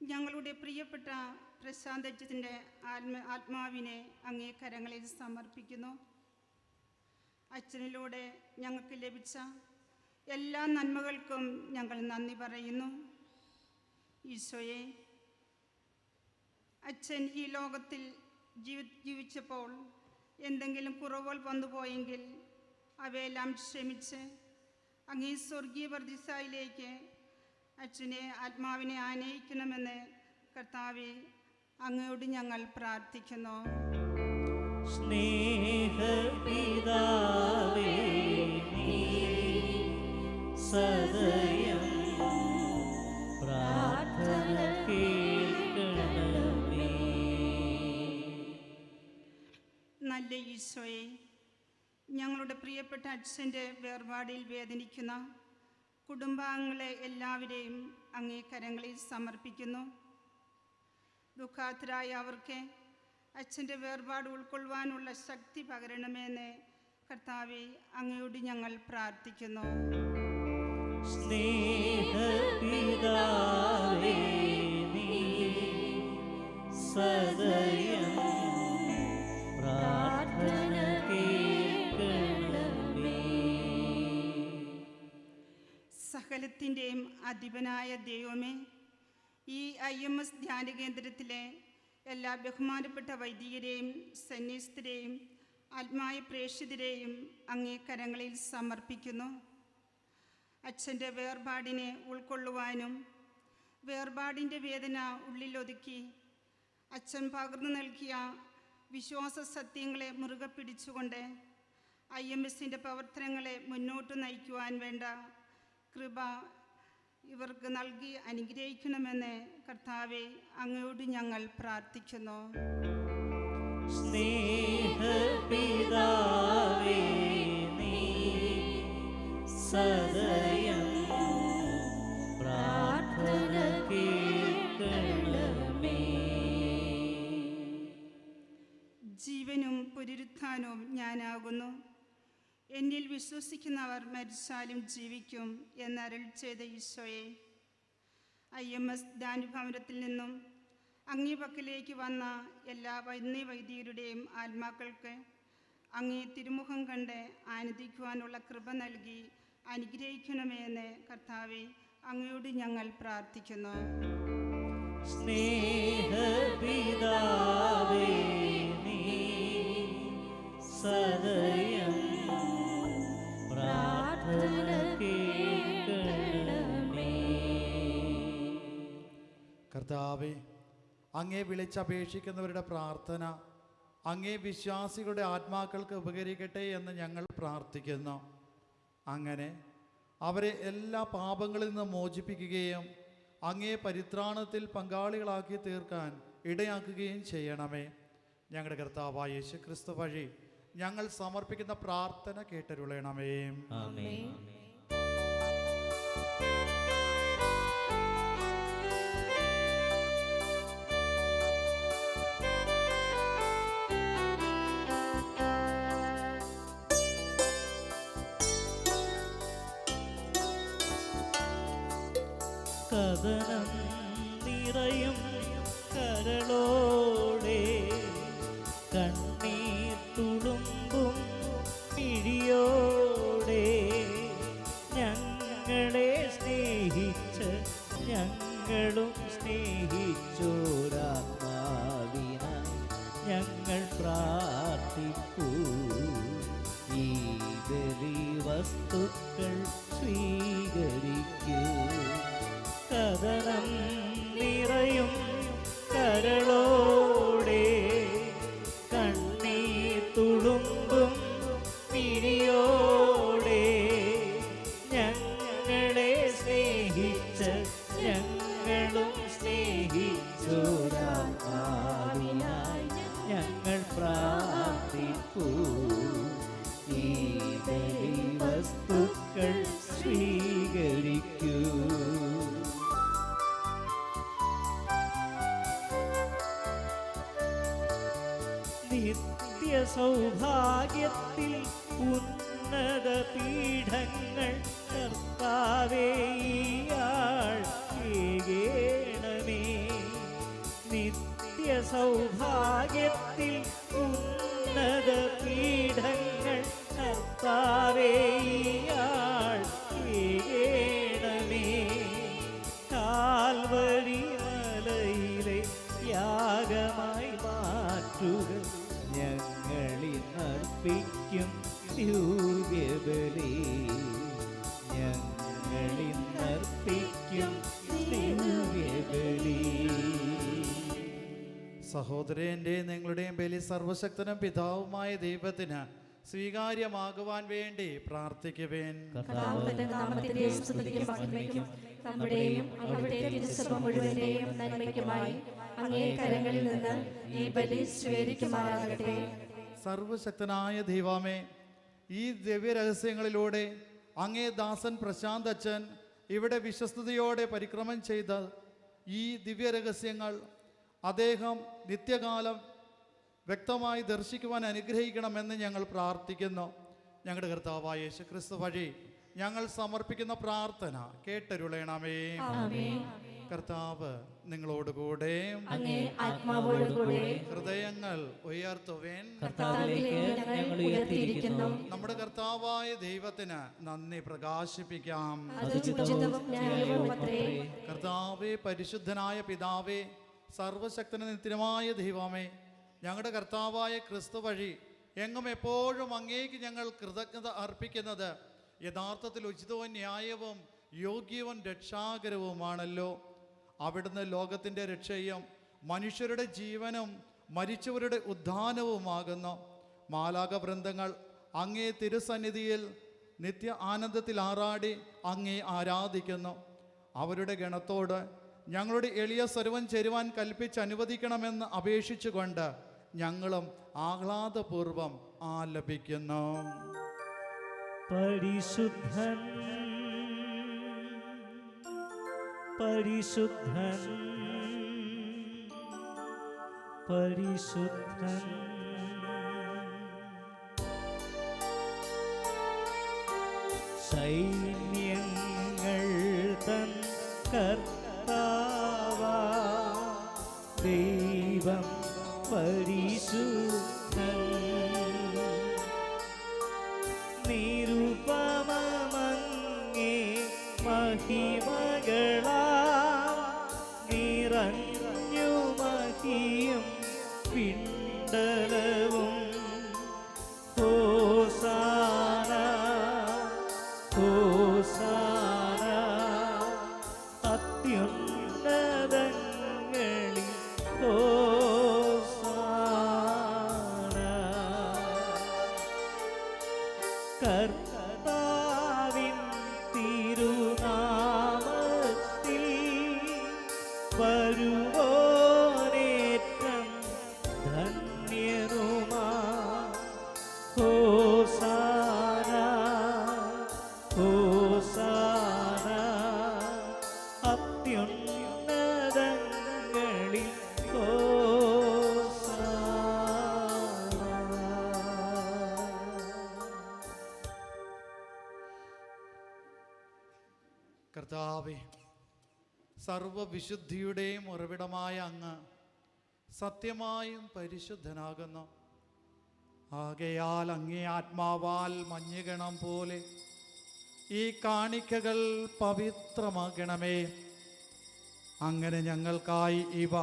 [SPEAKER 9] ഞങ്ങളുടെ പ്രിയപ്പെട്ട പ്രശാന്തജിത്തിൻ്റെ ആത്മാവിനെ അങ്ങേ കരങ്ങളിൽ സമർപ്പിക്കുന്നു. അച്ഛനിലൂടെ ഞങ്ങൾക്ക് ലഭിച്ച എല്ലാ നന്മകൾക്കും ഞങ്ങൾ നന്ദി പറയുന്നു. ഈശോയെ, അച്ഛൻ ഈ ലോകത്തിൽ ജീവിച്ചപ്പോൾ എന്തെങ്കിലും കുറവുകൾ വന്നുപോയെങ്കിൽ അവയെല്ലാം ക്ഷമിച്ച് അങ്ങേ സ്വർഗീയ പർദീസായിലേക്ക് അച്ഛനെ ആത്മാവിനെ ആനയിക്കണമെന്ന് കർത്താവെ അങ്ങയോട് ഞങ്ങൾ പ്രാർത്ഥിക്കുന്നു.
[SPEAKER 5] സ്നേഹപിതാവേ, സദയം പ്രാർത്ഥന കേൾക്കണമേ.
[SPEAKER 9] നല്ല ഈശോയെ, ഞങ്ങളുടെ പ്രിയപ്പെട്ട അച്ഛൻ്റെ വേർപാടിൽ വേദനിക്കുന്ന കുടുംബാംഗങ്ങളെ എല്ലാവരെയും അങ്ങേ കരങ്ങളിൽ സമർപ്പിക്കുന്നു. ദുഃഖാതരായ അവർക്ക് അച്ഛൻ്റെ വേർപാട് ഉൾക്കൊള്ളുവാനുള്ള ശക്തി പകരണമെന്ന് കർത്താവെ അങ്ങയോട് ഞങ്ങൾ പ്രാർത്ഥിക്കുന്നു.
[SPEAKER 5] സ്നേഹപിതാവേ, സദയം പ്രാർത്ഥന കേൾക്കണമേ.
[SPEAKER 9] സകലത്തിൻ്റെയും അധിപനായ ദൈവമേ, ഈ IMS ധ്യാന കേന്ദ്രത്തിലെ എല്ലാ ബഹുമാനപ്പെട്ട വൈദികരെയും സന്യസ്തരെയും ആത്മായ പ്രേക്ഷിതരെയും അങ്ങേ കരങ്ങളിൽ സമർപ്പിക്കുന്നു. അച്ഛൻ്റെ വേർപാടിനെ ഉൾക്കൊള്ളുവാനും വേർപാടിൻ്റെ വേദന ഉള്ളിലൊതുക്കി അച്ഛൻ പകർന്നു നൽകിയ വിശ്വാസ സത്യങ്ങളെ മുറുകെ പിടിച്ചുകൊണ്ട് IMSന്റെ പ്രവർത്തനങ്ങളെ മുന്നോട്ട് നയിക്കുവാൻ വേണ്ട കൃപ ഇവർക്ക് നൽകി അനുഗ്രഹിക്കണമെന്ന് കർത്താവെ അങ്ങയോട് ഞങ്ങൾ പ്രാർത്ഥിക്കുന്നു.
[SPEAKER 5] സ്നേഹപിതാവേ നീ സദയം പ്രാർത്ഥന കേൾക്കണമേ.
[SPEAKER 9] ജീവനും പുനരുത്ഥാനവും ഞാനാകുന്നു. എന്നിൽ വിശ്വസിക്കുന്നവർ മരിച്ചാലും ജീവിക്കും എന്നരുൾ ചെയ്ത ഈശോയെ, IMS ധ്യാനഭവനത്തിൽ നിന്നും അങ്ങേ പക്കലേക്ക് വന്ന എല്ലാ വൈദികരുടെയും ആത്മാക്കൾക്ക് അങ്ങേ തിരുമുഖം കണ്ട് ആനന്ദിക്കുവാനുള്ള കൃപ നൽകി അനുഗ്രഹിക്കണമെന്ന് കർത്താവെ അങ്ങയോട് ഞങ്ങൾ പ്രാർത്ഥിക്കുന്നു.
[SPEAKER 5] സ്നേഹപിതാവേ നീ സദയം പ്രാർത്ഥന കേൾക്കണമേ.
[SPEAKER 2] കർത്താവേ, അങ്ങേ വിളിച്ചപേക്ഷിക്കുന്നവരുടെ പ്രാർത്ഥന അങ്ങേ വിശ്വാസികളുടെ ആത്മാക്കൾക്ക് ഉപകരിക്കട്ടെ എന്ന് ഞങ്ങൾ പ്രാർത്ഥിക്കുന്നു. അങ്ങനെ അവരെ എല്ലാ പാപങ്ങളിൽ നിന്ന് മോചിപ്പിക്കുകയും അങ്ങേ പരിത്രാണത്തിൽ പങ്കാളികളാക്കി തീർക്കാൻ ഇടയാക്കുകയും ചെയ്യണമേ. ഞങ്ങളുടെ കർത്താവായ യേശു ക്രിസ്തു വഴി ഞങ്ങൾ സമർപ്പിക്കുന്ന പ്രാർത്ഥന കേട്ടരുളണമേ.
[SPEAKER 5] ആമേൻ. കഥനം നിറയും കരളോടെ കണ്ണീർ തുളുമ്പും മിഴിയോടെ ഞങ്ങളെ സ്നേഹിച്ച് ഞങ്ങളും സ്നേഹിച്ചോരാത്മാവിനായി ഞങ്ങൾ പ്രാർത്ഥിപ്പൂ. ഈ ബലി വസ്തുക്കൾ സ്വീകരിക്കൂ. കഥനം നിറയും കരളോടെ കണ്ണീർ തുളുമ്പും മിഴിയോടെ ഞങ്ങളെ സ്നേഹിച്ച് ഞങ്ങളും സ്നേഹിച്ചോരാത്മാവിനായി ഞങ്ങൾ പ്രാർത്ഥിപ്പൂ. ഈ ബലി വസ്തുക്കൾ സ്വീകരിക്കൂ. നിത്യ സൗഭാഗ്യത്തിൽ ഉന്നത പീഠങ്ങൾ കർത്താവേ ഇയാൾ കേകേണമേ. നിത്യ സൗഭാഗ്യത്തിൽ ഉന്നത പീഠങ്ങൾ കർത്താവേ ഇയാൾ കേകേണമേ. കാൽവരി മലയിലെ യാഗമായി മാറ്റുക ഞങ്ങളിന്നർപ്പിക്കും ദിവ്യബലി. ഞങ്ങളിന്നർപ്പിക്കും ദിവ്യബലി.
[SPEAKER 2] സഹോദരൻ്റെയും നിങ്ങളുടെയും ബലി സർവശക്തനും പിതാവുമായ ദൈവത്തിന് സ്വീകാര്യമാകുവാൻ വേണ്ടി പ്രാർത്ഥിക്കുവേൻ.
[SPEAKER 3] നമ്മുടെയും അവിടുത്തെ തിരുസഭ മുഴുവന്റെയും നന്മയ്ക്കുമായി അങ്ങേ കരങ്ങളിൽ നിന്ന് ഈ ബലി സ്വീകരിക്കുമാറാകട്ടെ.
[SPEAKER 2] സർവശക്തനായ ദൈവമേ, ഈ ദിവ്യരഹസ്യങ്ങളിലൂടെ അങ്ങേ ദാസൻ പ്രശാന്ത് അച്ഛൻ ഇവിടെ വിശ്വസ്തയോടെ പരിക്രമം ചെയ്ത ഈ ദിവ്യരഹസ്യങ്ങൾ അദ്ദേഹം നിത്യകാലം വ്യക്തമായി ദർശിക്കുവാൻ അനുഗ്രഹിക്കണമെന്ന് ഞങ്ങൾ പ്രാർത്ഥിക്കുന്നു. ഞങ്ങളുടെ കർത്താവായ യേശു ക്രിസ്തു വഴി ഞങ്ങൾ സമർപ്പിക്കുന്ന പ്രാർത്ഥന കേട്ടരുളണമേ. കർത്താവ് നിങ്ങളോടുകൂടെ, ഹൃദയങ്ങൾ ഉയർത്തുവേൻ. നമ്മുടെ കർത്താവായ ദൈവത്തിന് നന്ദി പ്രകാശിപ്പിക്കാം. കർത്താവേ, പരിശുദ്ധനായ പിതാവേ, സർവശക്തന നിത്യമായ ദൈവമേ, ഞങ്ങളുടെ കർത്താവായ ക്രിസ്തു വഴി എങ്ങും എപ്പോഴും അങ്ങേക്ക് ഞങ്ങൾ കൃതജ്ഞത അർപ്പിക്കുന്നത് യഥാർത്ഥത്തിൽ ഉചിതവും ന്യായവും യോഗ്യവും രക്ഷാകരവുമാണല്ലോ. അവിടുന്ന് ലോകത്തിൻ്റെ രക്ഷയും മനുഷ്യരുടെ ജീവനും മരിച്ചവരുടെ ഉദ്ധാനവുമാകുന്നു. മാലാഖവൃന്ദങ്ങൾ അങ്ങേ തിരുസന്നിധിയിൽ നിത്യ ആനന്ദത്തിൽ ആറാടി അങ്ങേ ആരാധിക്കുന്നു. അവരുടെ ഗണത്തോട് ഞങ്ങളുടെ എളിയ സ്വരവം ചേരുവാൻ കൽപ്പിച്ച് അനുവദിക്കണമെന്ന് അപേക്ഷിച്ചുകൊണ്ട് ഞങ്ങളും ആഹ്ലാദപൂർവം ആലപിക്കുന്നു.
[SPEAKER 5] പരിശുദ്ധൻ പരിശുദ്ധൻ പരിശുദ്ധൻ സൈന്യങ്ങൾ തൻ കർത്താവാ ദൈവം പരിശുദ്ധൻ നിരുപമമങ്ങേ മഹിമകളാ നിറഞ്ഞു മഹിയും പിണ്ടലവും ഹോസാന ഹോസാന അത്യുന്നതങ്ങളിൽ ഹോസാന കർത്താവിൻ തിരുനാമത്തിൽ വരുവോനേറ്റം ധന്യനുമാ ഹോസാന ഹോസാന അത്യുന്നതങ്ങളിൽ
[SPEAKER 2] കർത്താവേ, സർവവിശുദ്ധിയുടെയും ഉറവിടമായ അങ്ങ് സത്യമായും പരിശുദ്ധനാകുന്നു. ആകയാൽ അങ്ങേ ആത്മാവാൽ മഞ്ഞുകണം പോലെ ഈ കാണിക്കകൾ പവിത്രമാക്കണമേ. അങ്ങനെ ഞങ്ങൾക്കായി ഇവ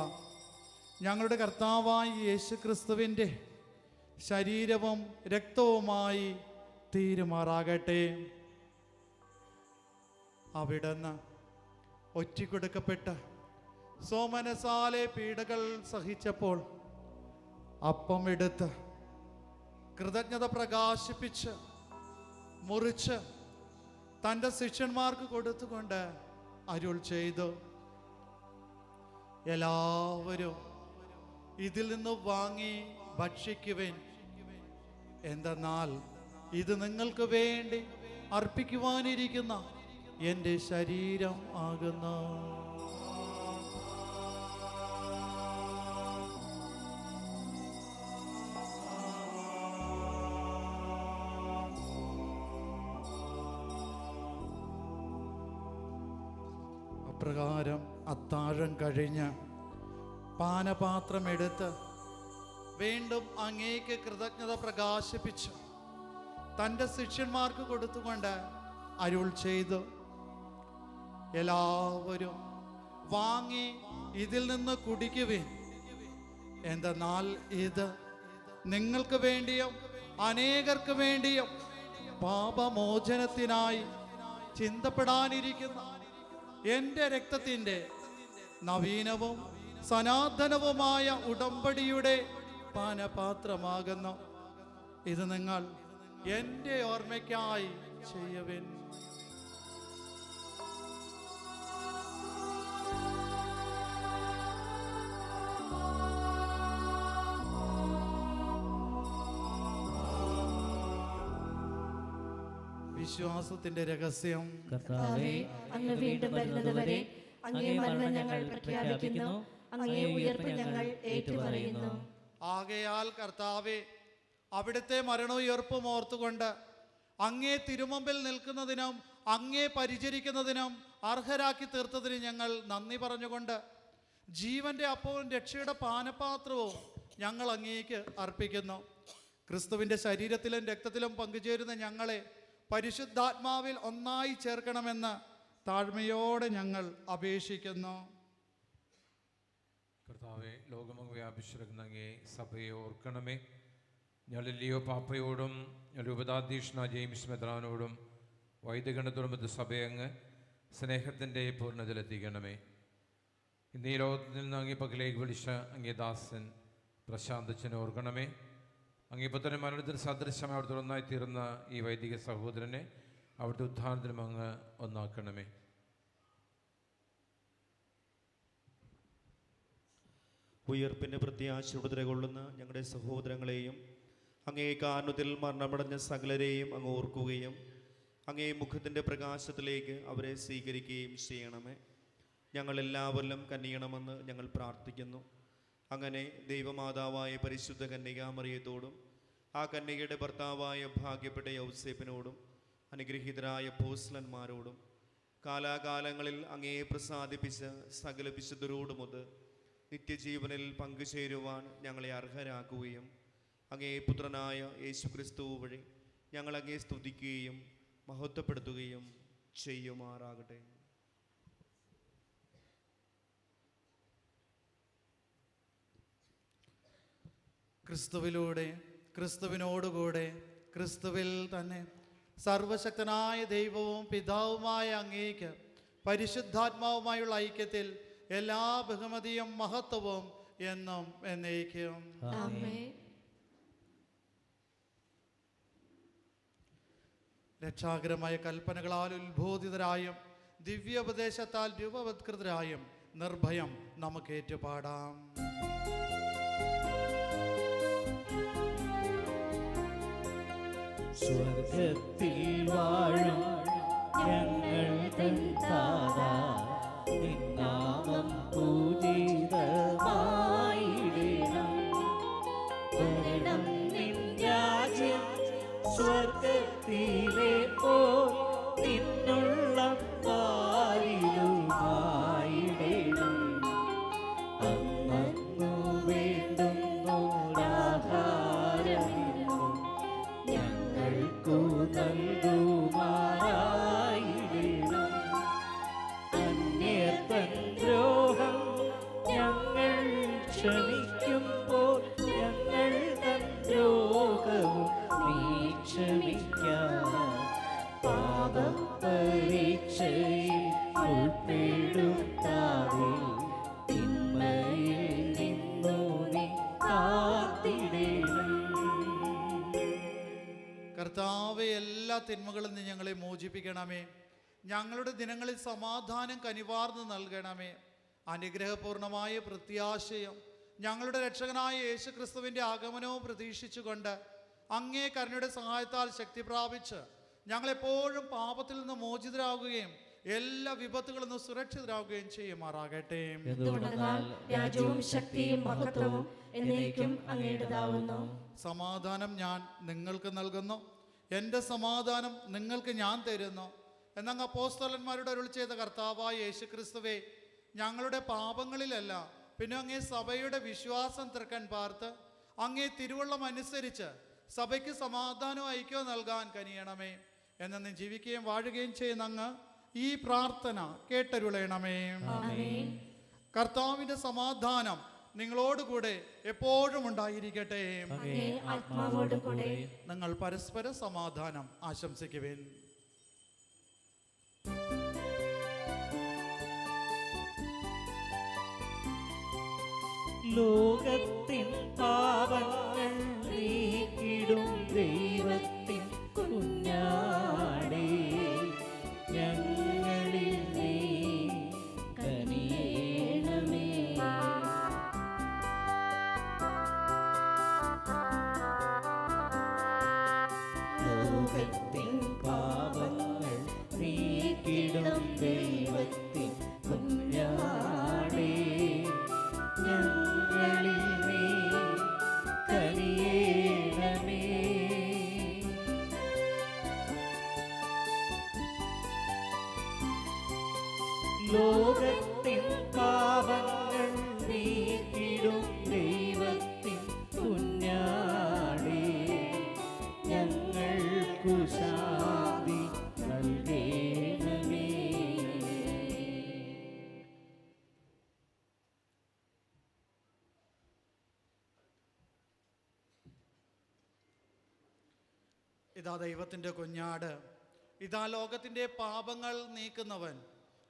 [SPEAKER 2] ഞങ്ങളുടെ കർത്താവായ യേശുക്രിസ്തുവിൻ്റെ ശരീരവും രക്തവുമായി തീരുമാറാകട്ടെ. അവിടുന്ന് ഒറ്റിക്കൊടുക്കപ്പെട്ട് സോമനസാലെ പീഡകൾ സഹിച്ചപ്പോൾ അപ്പം എടുത്ത് കൃതജ്ഞത പ്രകാശിപ്പിച്ച് മുറിച്ച് തൻ്റെ ശിഷ്യന്മാർക്ക് കൊടുത്തുകൊണ്ട് അരുൾ ചെയ്തു, എല്ലാവരും ഇതിൽ നിന്ന് വാങ്ങി ഭക്ഷിക്കുവിൻ. എന്തെന്നാൽ ഇത് നിങ്ങൾക്ക് വേണ്ടി അർപ്പിക്കുവാനിരിക്കുന്ന എൻ്റെ ശരീരം ആകുന്നു. അപ്രകാരം അത്താഴം കഴിഞ്ഞ് പാനപാത്രം എടുത്ത് വീണ്ടും അങ്ങേക്ക് കൃതജ്ഞത പ്രകാശിപ്പിച്ചു തൻ്റെ ശിഷ്യന്മാർക്ക് കൊടുത്തുകൊണ്ട് അരുൾ ചെയ്തു, എല്ലാവരും വാങ്ങി ഇതിൽ നിന്ന് കുടിക്കുവിൻ. എന്തെന്നാൽ ഇത് നിങ്ങൾക്ക് വേണ്ടിയും അനേകർക്ക് വേണ്ടിയും പാപമോചനത്തിനായി ചിന്തപ്പെടാനിരിക്കുന്ന എൻ്റെ രക്തത്തിൻ്റെ നവീനവും സനാതനവുമായ ഉടമ്പടിയുടെ പാനപാത്രമാകുന്നു. ഇത് നിങ്ങൾ എൻ്റെ ഓർമ്മയ്ക്കായി ചെയ്യുവിൻ. വിശ്വാസത്തിന്റെ രഹസ്യം.
[SPEAKER 3] കർത്താവേ, അങ്ങ് വീണ്ടും വരുന്നതുവരെ അങ്ങേ മരണം ഞങ്ങൾ പ്രഖ്യാപിക്കുന്നു, അങ്ങേ ഉയർപ്പ് ഞങ്ങൾ ഏറ്റുപറയുന്നു.
[SPEAKER 2] ആകയാൽ കർത്താവേ, അവിടുത്തെ മരണോയർപ്പും ഓർത്തുകൊണ്ട് അങ്ങേ തിരുമുമ്പിൽ നിൽക്കുന്നതിനും അങ്ങേ പരിചരിക്കുന്നതിനും അർഹരാക്കി തീർത്തതിന് ഞങ്ങൾ നന്ദി പറഞ്ഞുകൊണ്ട് ജീവന്റെ അപ്പവും രക്ഷയുടെ പാനപാത്രവും ഞങ്ങൾ അങ്ങേക്ക് അർപ്പിക്കുന്നു. ക്രിസ്തുവിൻ്റെ ശരീരത്തിലും രക്തത്തിലും പങ്കുചേരുന്ന ഞങ്ങളെ പരിശുദ്ധാത്മാവിൽ ഒന്നായി ചേർക്കണമെന്ന് താഴ്മയോടെ ഞങ്ങൾ അപേക്ഷിക്കുന്നു.
[SPEAKER 7] കർത്താവെ, ലോകമെങ്ങും വ്യാപിച്ചിരിക്കുന്ന അങ്ങേ സഭയെ ഓർക്കണമേ. ഞങ്ങൾ ലിയോ പാപ്പയോടും രൂപതാധ്യക്ഷന ജെയിംസ് മെത്രാനോടും വൈദികഗണത്തോടും സഭയങ്ങ് സ്നേഹത്തിൻ്റെ പൂർണ്ണതയിലെത്തിക്കണമേ. ഇന്ന് ഈ ലോകത്തിൽ നിന്ന് അങ്ങേ പക്കലേക്ക് വിളിച്ച അങ്ങേ ദാസൻ പ്രശാന്തച്ചനെ ഓർക്കണമേ. അങ്ങേ പുത്രൻ മരണത്തിന് സദൃശമായി അവിടുത്തെ ഒന്നായി തീർന്ന ഈ വൈദിക സഹോദരനെ അവിടുത്തെ ഉദ്ധാനത്തിനും അങ്ങ് ഒന്നാക്കണമേ.
[SPEAKER 4] ഉയർപ്പിൻ്റെ പ്രത്യാശയോടെ നിലകൊള്ളുന്ന ഞങ്ങളുടെ സഹോദരങ്ങളെയും അങ്ങേ കാരണത്തിൽ മരണമടഞ്ഞ സകലരെയും അങ്ങ് ഓർക്കുകയും അങ്ങേ മുഖത്തിൻ്റെ പ്രകാശത്തിലേക്ക് അവരെ സ്വീകരിക്കുകയും ചെയ്യണമേ. ഞങ്ങളെല്ലാവരിലും കനിയണമെന്ന് ഞങ്ങൾ പ്രാർത്ഥിക്കുന്നു. അങ്ങനെ ദൈവമാതാവായ പരിശുദ്ധ കന്യകാമറിയത്തോടും ആ കന്യകയുടെ ഭർത്താവായ ഭാഗ്യപ്പെട്ട യൗസേപ്പിനോടും അനുഗ്രഹീതരായ അപ്പോസ്തലന്മാരോടും കാലാകാലങ്ങളിൽ അങ്ങയെ പ്രസാദിപ്പിച്ച സകല വിശുദ്ധരോടുമൊത്ത് നിത്യജീവനിൽ പങ്കുചേരുവാൻ ഞങ്ങളെ അർഹരാക്കുകയും അങ്ങേ പുത്രനായ യേശുക്രിസ്തു വഴി ഞങ്ങൾ അങ്ങേ സ്തുതിക്കുകയും മഹത്വപ്പെടുത്തുകയും ചെയ്യുമാറാകട്ടെ.
[SPEAKER 2] ക്രിസ്തുവിലൂടെ, ക്രിസ്തുവിനോടുകൂടെ, ക്രിസ്തുവിൽ തന്നെ സർവശക്തനായ ദൈവവും പിതാവുമായ അങ്ങേക്ക് പരിശുദ്ധാത്മാവുമായുള്ള ഐക്യത്തിൽ എല്ലാ ബഹുമതിയും മഹത്വവും എന്നും എന്നേക്കും.
[SPEAKER 1] ആമേൻ.
[SPEAKER 2] രക്ഷാകരമായ കൽപ്പനകളാൽ ഉത്ബോധിതരായും ദിവ്യോപദേശത്താൽ രൂപവത്കൃതരായും നിർഭയം നമുക്ക് ഏറ്റുപാടാം.
[SPEAKER 5] സ്വർഗത്തിൽ വാഴും ഞങ്ങൾ തൻ താതാ, നിൻ നാമം പൂജിതമായിടണം. വരണം നിൻ രാജ്യം സ്വർഗത്തിലെ പോൽ നിന്നുള്ളം പാലിലുമായിടണം. അന്നു വേണ്ടുന്നോരാഹാരമിന്നും ഞങ്ങൾക്കു നൽകുമാറായിടണം. അന്യതൻ ദ്രോഹം ഞങ്ങൾ ക്ഷമിക്കുമ്പോൾ ഞങ്ങൾ തൻ ദ്രോഹവും നീ ക്ഷമിക്കാം. പാപം പരീക്ഷയിൽ ഉൾപ്പെടുത്താതെ തിന്മയിൽ നിന്നു നീ കാത്തിടണം.
[SPEAKER 2] കർത്താവെ, എല്ലാ തിന്മകളിൽ നിന്ന് ഞങ്ങളെ മോചിപ്പിക്കണമേ. ഞങ്ങളുടെ ദിനങ്ങളിൽ സമാധാനം കനിവാർന്ന് നൽകണമേ. അനുഗ്രഹപൂർണമായ പ്രത്യാശയും ഞങ്ങളുടെ രക്ഷകനായ യേശു ക്രിസ്തുവിൻ്റെ ആഗമനവും പ്രതീക്ഷിച്ചുകൊണ്ട് അങ്ങേ കരുണയുടെ സഹായത്താൽ ശക്തി പ്രാപിച്ച് ഞങ്ങളെപ്പോഴും പാപത്തിൽ നിന്ന് മോചിതരാകുകയും എല്ലാ വിപത്തുകളിൽ നിന്ന് സുരക്ഷിതരാകുകയും ചെയ്യുമാറാകട്ടെ.
[SPEAKER 3] എന്തുകൊണ്ടെന്നാൽ രാജ്യവും ശക്തിയും മഹത്വവും എന്നേക്കും അങ്ങയുടേതാവുന്നു.
[SPEAKER 2] സമാധാനം ഞാൻ നിങ്ങൾക്ക് നൽകുന്നു, എൻ്റെ സമാധാനം നിങ്ങൾക്ക് ഞാൻ തരുന്നു എന്നങ്ങ് അപ്പോസ്തലന്മാരുടെ അരുളി ചെയ്ത കർത്താവായ യേശു ക്രിസ്തുവേ, ഞങ്ങളുടെ പാപങ്ങളിലല്ല പിന്നെ അങ്ങേ സഭയുടെ വിശ്വാസം തൃക്കൻ പാർത്ത് അങ്ങേ തിരുവള്ളം അനുസരിച്ച് സഭയ്ക്ക് സമാധാനവും ഐക്യവും നൽകാൻ കനിയണമേ. എന്നു ജീവിക്കുകയും വാഴുകയും ചെയ്യുന്ന അങ്ങ് ഈ പ്രാർത്ഥന കേട്ടരുളയണമേ. കർത്താവിൻ്റെ സമാധാനം നിങ്ങളോടുകൂടെ എപ്പോഴും ഉണ്ടായിരിക്കട്ടെ. നിങ്ങൾ പരസ്പര സമാധാനം ആശംസിക്കുവേൻ.
[SPEAKER 5] ലോകത്തിൻ പാപങ്ങൾ നീക്കിടും ദൈവത്തിൻ കുഞ്ഞാടേ, ഞങ്ങളിൽ നീ കനിയേണമേ. ലോകത്തിൻ പാപങ്ങൾ നീക്കിടും ദൈവത്തിൻ കുഞ്ഞാടേ, ഞങ്ങളിൽ നീ കനിയേണമേ. ലോകത്തിൻ പാപങ്ങൾ നീക്കിടും ദൈവത്തിൻ കുഞ്ഞാടേ, ഞങ്ങൾക്കു ശാന്തി നൽകേണമേ.
[SPEAKER 2] ഇതാ ദൈവത്തിൻ്റെ കുഞ്ഞാട്, ഇതാ ലോകത്തിൻ്റെ പാപങ്ങൾ നീക്കുന്നവൻ.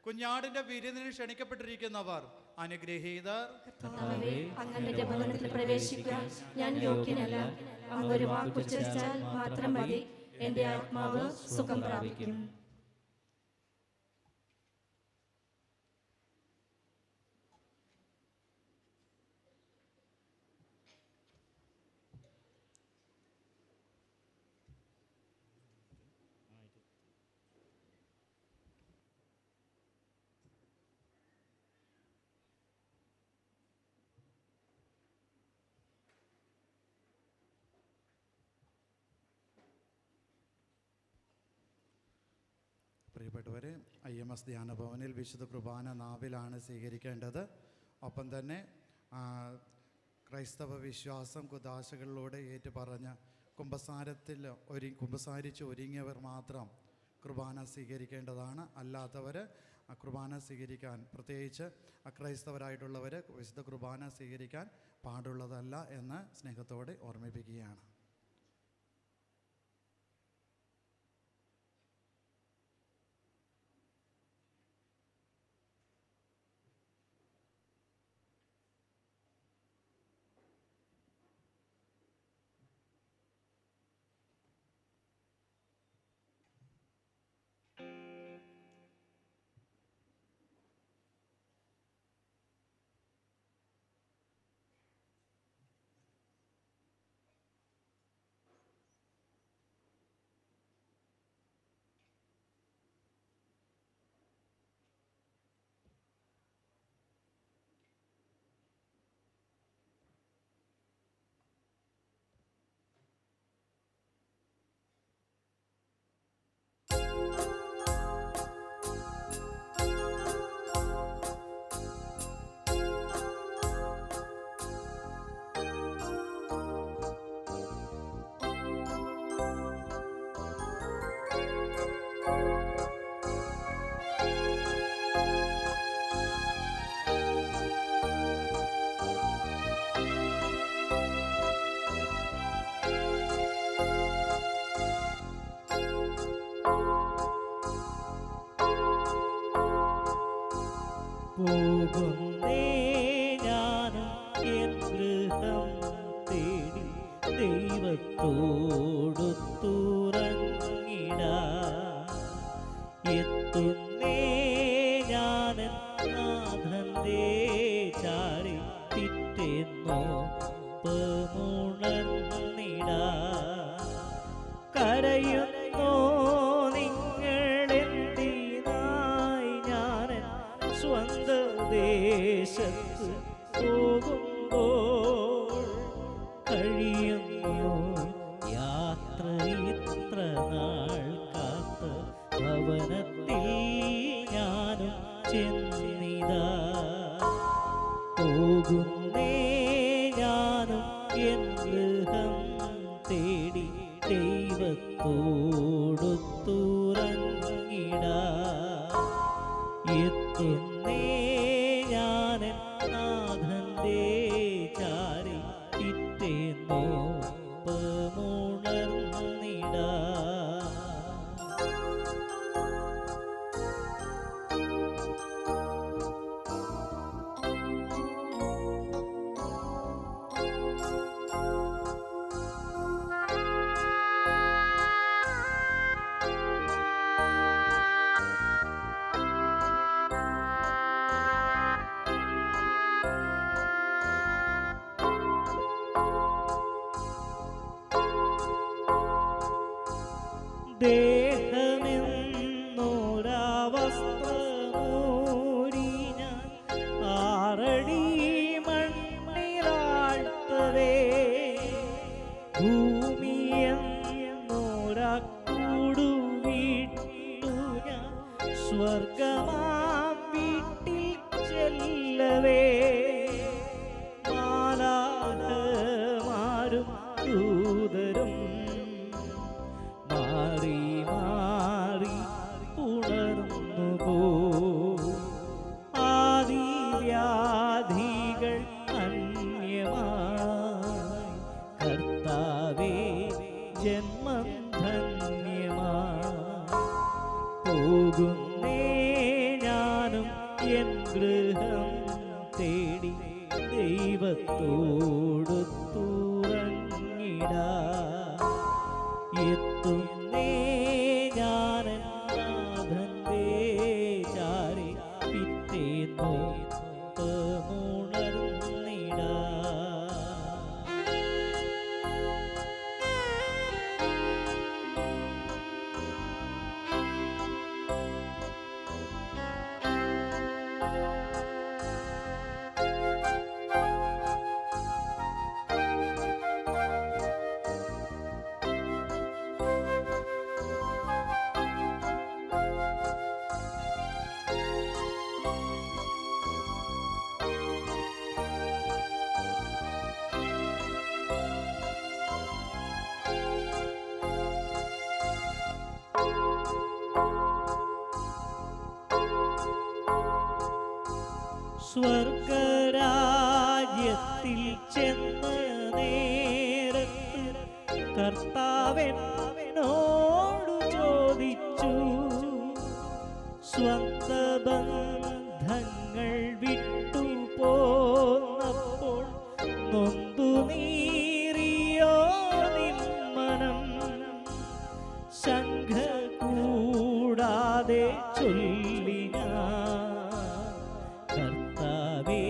[SPEAKER 2] കുഞ്ഞാടിൻ്റെ വിരുന്നിന് ക്ഷണിക്കപ്പെട്ടിരിക്കുന്നവർ അനുഗ്രഹീതർ.
[SPEAKER 3] കർത്താവേ, അങ്ങയുടെ ഭവനത്തിൽ പ്രവേശിക്കാൻ ഞാൻ യോഗ്യനല്ല. അങ്ങ് ഒരു വാക്കുച്ചരിച്ചാൽ മാത്രം മതി, എൻ്റെ ആത്മാവ് സുഖം പ്രാപിക്കും.
[SPEAKER 2] പ്രിയപ്പെട്ടവരെ, IMS ധ്യാനഭവനിൽ വിശുദ്ധ കുർബാന നാവിലാണ് സ്വീകരിക്കേണ്ടത്. ഒപ്പം തന്നെ ക്രൈസ്തവ വിശ്വാസം കുദാശകളിലൂടെ ഏറ്റുപറഞ്ഞ് കുമ്പസാരിച്ച് ഒരുങ്ങിയവർ മാത്രം കുർബാന സ്വീകരിക്കേണ്ടതാണ്. അല്ലാത്തവർ കുർബാന സ്വീകരിക്കാൻ, പ്രത്യേകിച്ച് അക്രൈസ്തവരായിട്ടുള്ളവർ വിശുദ്ധ കുർബാന സ്വീകരിക്കാൻ പാടുള്ളതല്ല എന്ന് സ്നേഹത്തോടെ ഓർമ്മിപ്പിക്കുകയാണ്.
[SPEAKER 5] പോകുന്നേ ഞാനും എൻ ഗൃഹം തേടി ദൈവത്തോടൊത്തുറങ്ങിടാൻ. എത്തുന്നേ ഞാനെൻ നാഥന്റെ ചാരി പിറ്റേന്നോപ്പമുണർന്നിടാൻ. കരയുന്നോ നിങ്ങളെന്തിനായി ഞാനെൻ സ്വന്ത ദേശത്ത് പോകുമ്പോൾ? കഴിയുന്നു യാത്ര ഇത്ര നാൾ കാത്ത ഭവനത്തിൽ ഞാനും ചെന്നിതാ. പോകുന്നേ ഞാനും എൻ ഗൃഹം തേടി ദൈവത്തോടൊത്തുറങ്ങിടാൻ. എത്തുന്നേ ഞാനെൻ നാഥന്റെ ചാരി പിറ്റേന്നോപ്പമുണർന്നിടാൻ. ദേഹമെന്നോരാ വസ്ത്രമൂരി ഞാൻ ആറടി മണ്ണിലാഴ്ത്തവേ. ഭൂമിയെന്നോരാ കൂടുവിട്ടു ഞാൻ സ്വർഗമാം വീട്ടിൽ ചെല്ലവേ. മാലാഖമാരും ദൂതരും മാറി മാറി പുണർന്നു പോ. ആദിവ്യാധികൾ അന്യമായി കർത്താവേ ജന്മം ധന്യമായി. പോകുന്നേ ഞാനും എൻ ഗൃഹം ദൈവത്തോടൊത്തുറങ്ങിടാ എത്തുന്നേ ഞാനൻ നാഥന്റെ ചാരി പിറ്റേന്നോ ഉണർന്നിടാ. സ്വർഗരാജ്യത്തിൽ ചെന്ന നേരത്ത് കർത്താവെന്നോടു ചോദിച്ചു, സ്വന്ത ബന്ധങ്ങൾ വിട്ടു പോന്നപ്പോൾ നൊന്തു നീറിയോ നിൻ മനം? ശംഖ കൂടാതെ ചൊല്ലി കർത്താവേ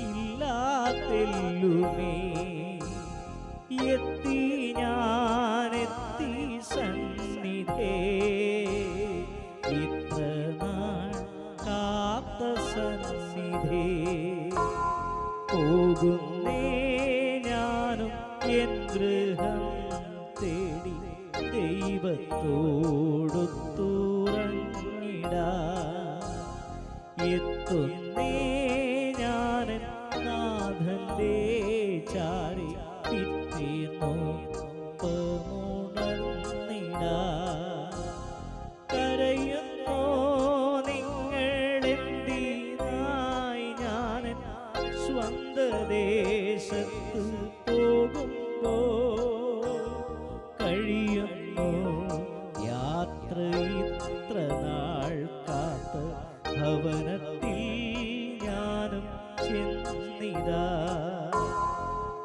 [SPEAKER 5] ഇല്ലാതെല്ലുമേ എത്തി ഞാനെത്തി സന്നിധേ ഇത്ര നാൾ കാത്ത സന്നിധേ പോകുന്നേ ഞാനും എൻ ഗൃഹം തേടി ദൈവത്തോടൊത്തുറങ്ങിടാ എത്തുന്നേ ഞാനൻ നാഥന്റെ ചാരി പിറ്റേന്നോ ഉണർന്നിടാ. കരയുന്നോ നിങ്ങളെന്തിനായി ഞാനൻ സ്വന്ത ദേശത്ത് പോകുമ്പോ കഴിയുന്നു യാത്ര ഇത്ര നാൾ കാത്ത ഭവനത്തിൽ ഞാനും ചെന്നിതാ.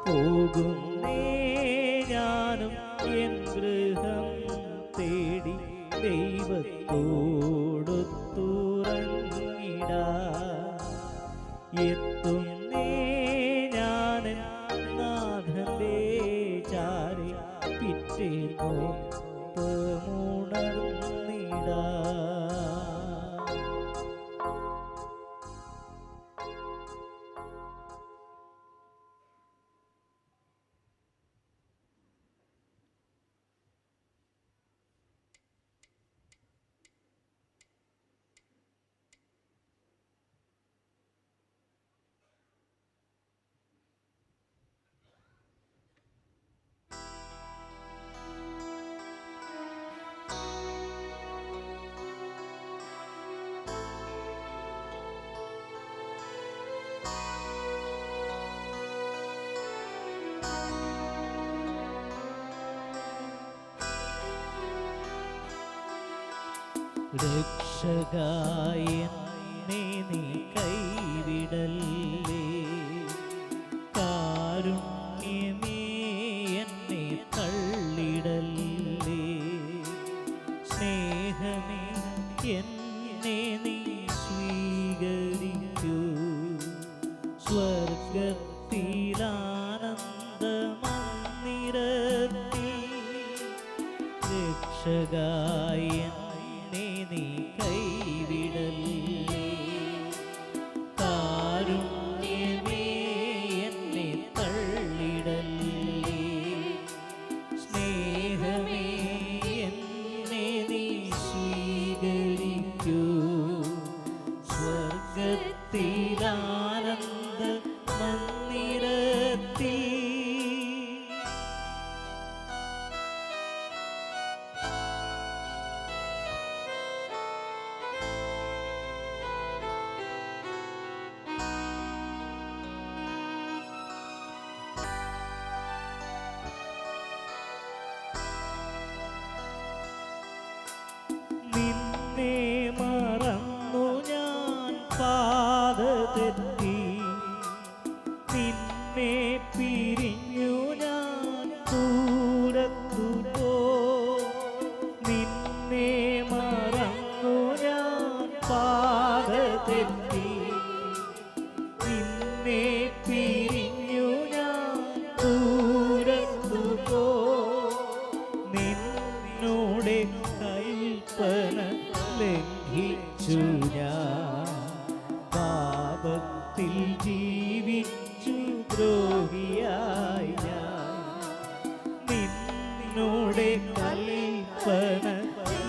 [SPEAKER 5] പോകുന്നേ ഞാനും എൻ ഗൃഹം തേടി ദൈവത്തോടൊത്തുറങ്ങിടാ എത്തുന്നേ ഞാനൻ നാഥന്റെ ചാരി പിറ്റേന്നോ ഉണർന്നിടാ. രക്ഷകായെന്നെ നീ കൈവിടല്ലേ, കാരുണ്യമേ എന്നെ തള്ളിടല്ലേ, സ്നേഹമേ എന്നെ നീ സ്വീകരിക്കൂ, സ്വർഗത്തിലാനന്ദമന്ദിരത്തിൽ രക്ഷകായെന്നെ നീ കൈവിടല്ലേ, കാരുണ്യമേ എന്നെ തള്ളിടല്ലേ, സ്നേഹമേ എന്നെ നീ സ്വീകരിക്കൂ, സ്വർഗത്തിലാനന്ദ മന്ദിരത്തിൽ. നിന്നെ മറന്നു ഞാൻ പാത തെറ്റി, നിൻ നിന്നോടെ കൽപ്പന ലംഘിച്ചു ഞാൻ പാപത്തിൽ ജീവിച്ചു ദ്രോഹിയായി ഞാൻ നിന്നോടെ കൽപ്പന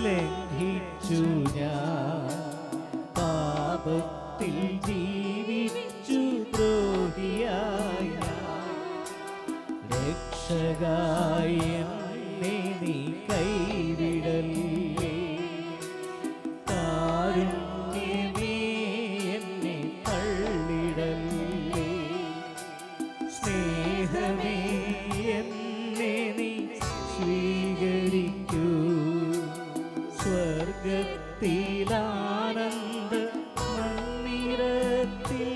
[SPEAKER 5] ലംഘിച്ചു ഞാൻ പാപത്തിൽ ജീവിച്ചു ദ്രോഹിയായി ഞാൻ രക്ഷകായി എന്നെ നീ കൈവിടല്ലേ കാരുണ്യമേ എന്നെ തള്ളിടല്ലേ സ്നേഹമേ എന്നെ നീ സ്വീകരിക്കൂ സ്വർഗത്തിലാനന്ദ മന്ദിരത്തിൽ.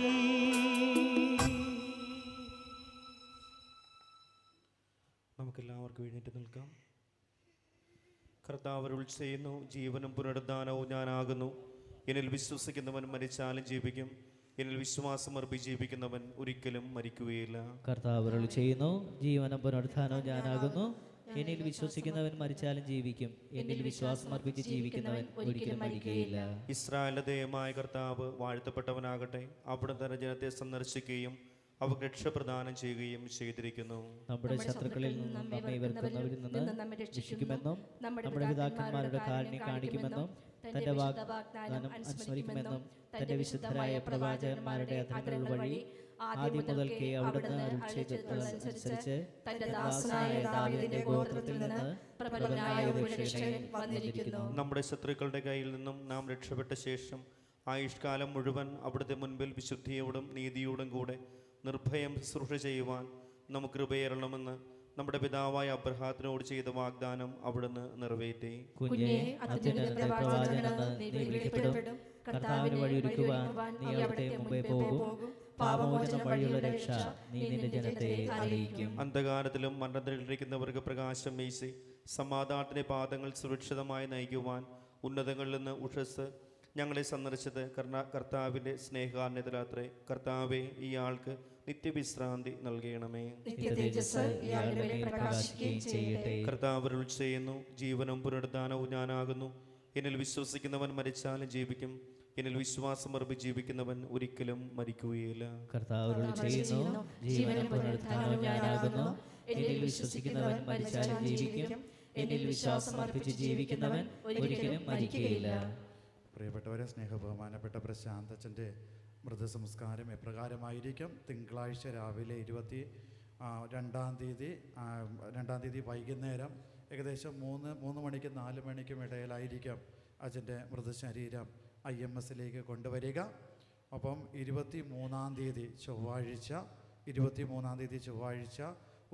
[SPEAKER 4] നമുക്കെല്ലാവർക്കും എഴുന്നേറ്റ് നിൽക്കാം. കർത്താവ് അരുൾ ചെയ്യുന്നു, ജീവനും പുനരുദ്ധാനവും ഞാനാകുന്നു. എന്നിൽ വിശ്വസിക്കുന്നവൻ മരിച്ചാലും ജീവിക്കും. എന്നിൽ വിശ്വാസം അർപ്പിച്ച് ജീവിക്കുന്നവൻ ഒരിക്കലും മരിക്കുകയില്ല.
[SPEAKER 5] കർത്താവ് അരുൾ ചെയ്യുന്നു, ജീവനും പുനരുത്ഥാനവും ഞാനാകുന്നു. എന്നിൽ വിശ്വസിക്കുന്നവൻ മരിച്ചാലും ജീവിക്കും. എന്നിൽ വിശ്വാസം അർപ്പിച്ച് ജീവിക്കുന്നവൻ ഒരിക്കലും മരിക്കുകയില്ല.
[SPEAKER 4] ഇസ്രായേലിന്റെ ദൈവമായ കർത്താവ് വാഴ്ത്തപ്പെട്ടവനാകട്ടെ. അവിടെ തന്നെ ജനത്തെ സന്ദർശിക്കുകയും അവർക്ക് രക്ഷപ്രദാനം ചെയ്യുകയും ചെയ്തിരിക്കുന്നു.
[SPEAKER 5] നമ്മുടെ ശത്രുക്കളിൽ നിന്നും നമ്മെ വെറുക്കുന്നവരിൽ നിന്ന് രക്ഷിക്കുമെന്നും നമ്മുടെ പിതാക്കന്മാരുടെ കാരുണ്യം കാണിക്കുമെന്നും തന്റെ വാഗ്ദാനം അനുസ്മരിക്കുമെന്നും തന്റെ വിശുദ്ധരായ പ്രവാചകന്മാരുടെ അധരങ്ങൾ വഴി ആദ്യം മുതൽക്കേ അവിടുന്ന് അരുൾ ചെയ്തതനുസരിച്ച് തന്റെ ദാസനായ ദാവീദിന്റെ ഗോത്രത്തിൽ നിന്ന് പ്രബലനായ ഒരു രക്ഷകൻ വന്നിരിക്കുന്നു.
[SPEAKER 4] നമ്മുടെ ശത്രുക്കളുടെ കയ്യിൽ നിന്നും നാം രക്ഷപ്പെട്ട ശേഷം ആയുഷ്കാലം മുഴുവൻ അവിടുത്തെ മുൻപിൽ വിശുദ്ധിയോടും നീതിയോടും കൂടെ നിർഭയം ശുശ്രൂഷ ചെയ്യുവാൻ നമുക്ക് കൃപയേറണമെന്ന് നമ്മുടെ പിതാവായ അബ്രഹാത്തിനോട് ചെയ്ത വാഗ്ദാനം അവിടുന്ന് നിറവേറ്റി.
[SPEAKER 5] കുഞ്ഞേ, അത്യുന്നതന്റെ പ്രവാചകനെന്ന് നീ വിളിക്കപ്പെടും. കർത്താവിന് വഴിയൊരുക്കുവാൻ നീ അവിടുത്തെ മുമ്പേ പോകും. പാപമോചനം വഴിയുള്ള രക്ഷ നീ നിന്റെ ജനത്തെ അറിയിക്കും.
[SPEAKER 4] അന്ധകാരത്തിലും മരണത്തിലിരിക്കുന്നവർക്ക് പ്രകാശം വീശി സമാധാനത്തിന്റെ പാദങ്ങൾ സുരക്ഷിതമായി നയിക്കുവാൻ ഉന്നതങ്ങളിൽ നിന്ന് ഉഷസ് ഞങ്ങളെ സന്ദർശിച്ചത് കർത്താവിന്റെ സ്നേഹാന്യത്തിലാത്രേ. കർത്താവെ, ഈ ആൾക്ക് നിത്യവിശ്രാന്തി നൽകണമേ. കർത്താവ് അരുൾ ചെയ്യുന്നു, ജീവനും പുനരുദ്ധാനവും ഞാനാകുന്നു. എന്നിൽ വിശ്വസിക്കുന്നവൻ മരിച്ചാലും ജീവിക്കും. എന്നിൽ വിശ്വാസം അർപ്പിച്ച് ജീവിക്കുന്നവൻ ഒരിക്കലും മരിക്കുകയില്ല.
[SPEAKER 5] കർത്താവ് അരുൾ ചെയ്യുന്നു, ജീവനും പുനരുത്ഥാനവും ഞാനാകുന്നു. എന്നിൽ വിശ്വസിക്കുന്നവൻ മരിച്ചാലും ജീവിക്കും. എന്നിൽ വിശ്വാസം അർപ്പിച്ച് ജീവിക്കുന്നവൻ ഒരിക്കലും മരിക്കുകയില്ല.
[SPEAKER 2] പ്രിയപ്പെട്ടവരെ, സ്നേഹബഹുമാനപ്പെട്ട പ്രശാന്തച്ചൻ്റെ മൃതസംസ്കാരം എപ്രകാരമായിരിക്കും? തിങ്കളാഴ്ച രാവിലെ 22-ാം തീയതി വൈകുന്നേരം ഏകദേശം 3 മണിക്കും 4 മണിക്കും ഇടയിലായിരിക്കും അച്ഛൻ്റെ മൃതശരീരം IMS-ലേക്ക് കൊണ്ടുവരിക. ഒപ്പം 23-ാം തീയതി ചൊവ്വാഴ്ച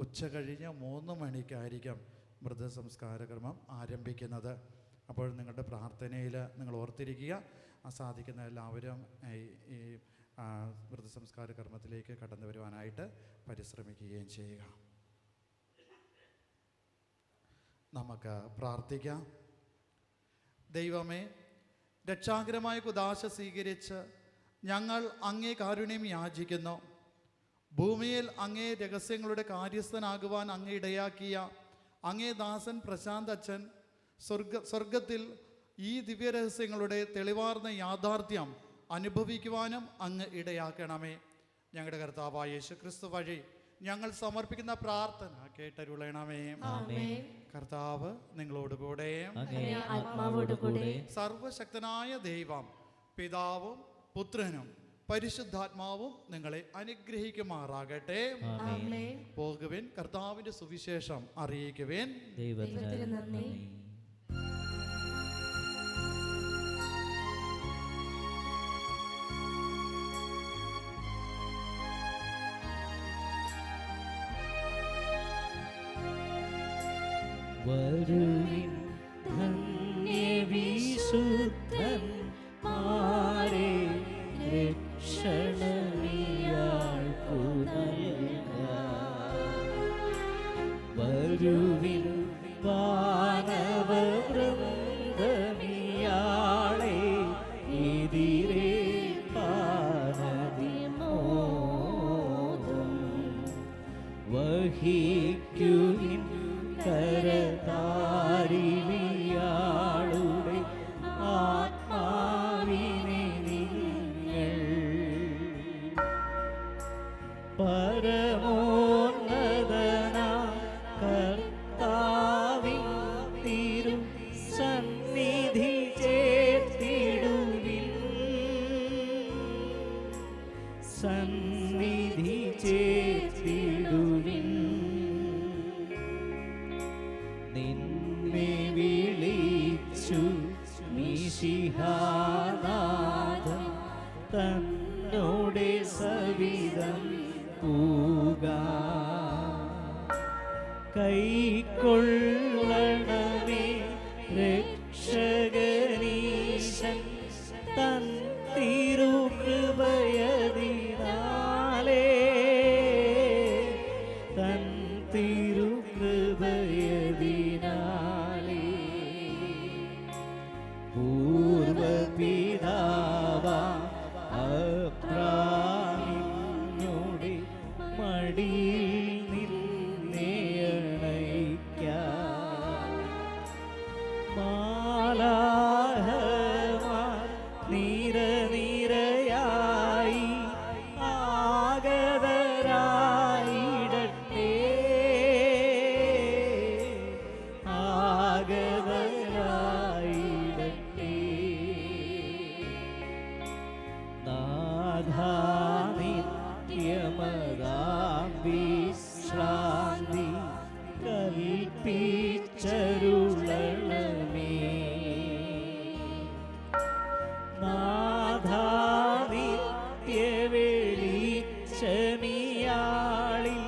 [SPEAKER 2] ഉച്ച കഴിഞ്ഞ് 3 മണിക്കായിരിക്കും മൃതസംസ്കാര കർമ്മം ആരംഭിക്കുന്നത്. അപ്പോൾ നിങ്ങളുടെ പ്രാർത്ഥനയിൽ നിങ്ങൾ ഓർത്തിരിക്കുക. സാധിക്കുന്ന എല്ലാവരും ഈ മൃതസംസ്കാര കർമ്മത്തിലേക്ക് കടന്നു വരുവാനായിട്ട് പരിശ്രമിക്കുകയും ചെയ്യുക. നമുക്ക് പ്രാർത്ഥിക്കാം. ദൈവമേ, രക്ഷാകരമായ കുദാശ സ്വീകരിച്ച് ഞങ്ങൾ അങ്ങേ കാരുണ്യം യാചിക്കുന്നു. ഭൂമിയിൽ അങ്ങേ രഹസ്യങ്ങളുടെ കാര്യസ്ഥനാകുവാൻ അങ്ങ് ഇടയാക്കിയ അങ്ങേ ദാസൻ പ്രശാന്ത് അച്ഛൻ സ്വർഗത്തിൽ ഈ ദിവ്യരഹസ്യങ്ങളുടെ തെളിവാർന്ന യാഥാർത്ഥ്യം അനുഭവിക്കുവാനും അങ്ങ് ഇടയാക്കണമേ. ഞങ്ങളുടെ കർത്താവായ യേശുക്രിസ്തു വഴി ഞങ്ങൾ സമർപ്പിക്കുന്ന പ്രാർത്ഥന കേട്ടരുളണമേ. കർത്താവ് നിങ്ങളോടുകൂടെ. സർവശക്തനായ ദൈവം പിതാവും പുത്രനും പരിശുദ്ധാത്മാവും നിങ്ങളെ അനുഗ്രഹിക്കുമാറാകട്ടെ. പോകുവിൻ, കർത്താവിന്റെ സുവിശേഷം അറിയിക്കുവിൻ.
[SPEAKER 5] ദൈവത്തിന് നന്ദി. വരുവിൻ ധന്യവിശുദ്ധൻ മാരെ രക്ഷണമിയാൾക്കു നൽകാം. വരുവിൻ വാനവവൃന്ദമിയാളെ എതിരേൽപ്പാനതിമോദം വഹിക്കുവിൻ കരതാ മിശിഹാനാഥൻ തന്നോടെ സവിധം പൂക കൈക്കൊള്ളണമേ രക്ഷകനീശൻ തൻ തിരുകൃപയതിനാലേ തൻ തിരുകൃപയതിനാലേ പൂർവപിതാവ അബ്രാഹിമിനോട് മടിയിൽ നിന്നയണയ്ക്കാം മാലാഹമാർ നിരനിരയായി ആഗതരായിടട്ടെ ആഗതരായിടട്ടെ നാഥാനിത്യമതാം വിശ്രാന്തി കൽപ്പിച്ചരുളണമേ നാഥാനിത്യവെളിച്ചമിയാളിൽ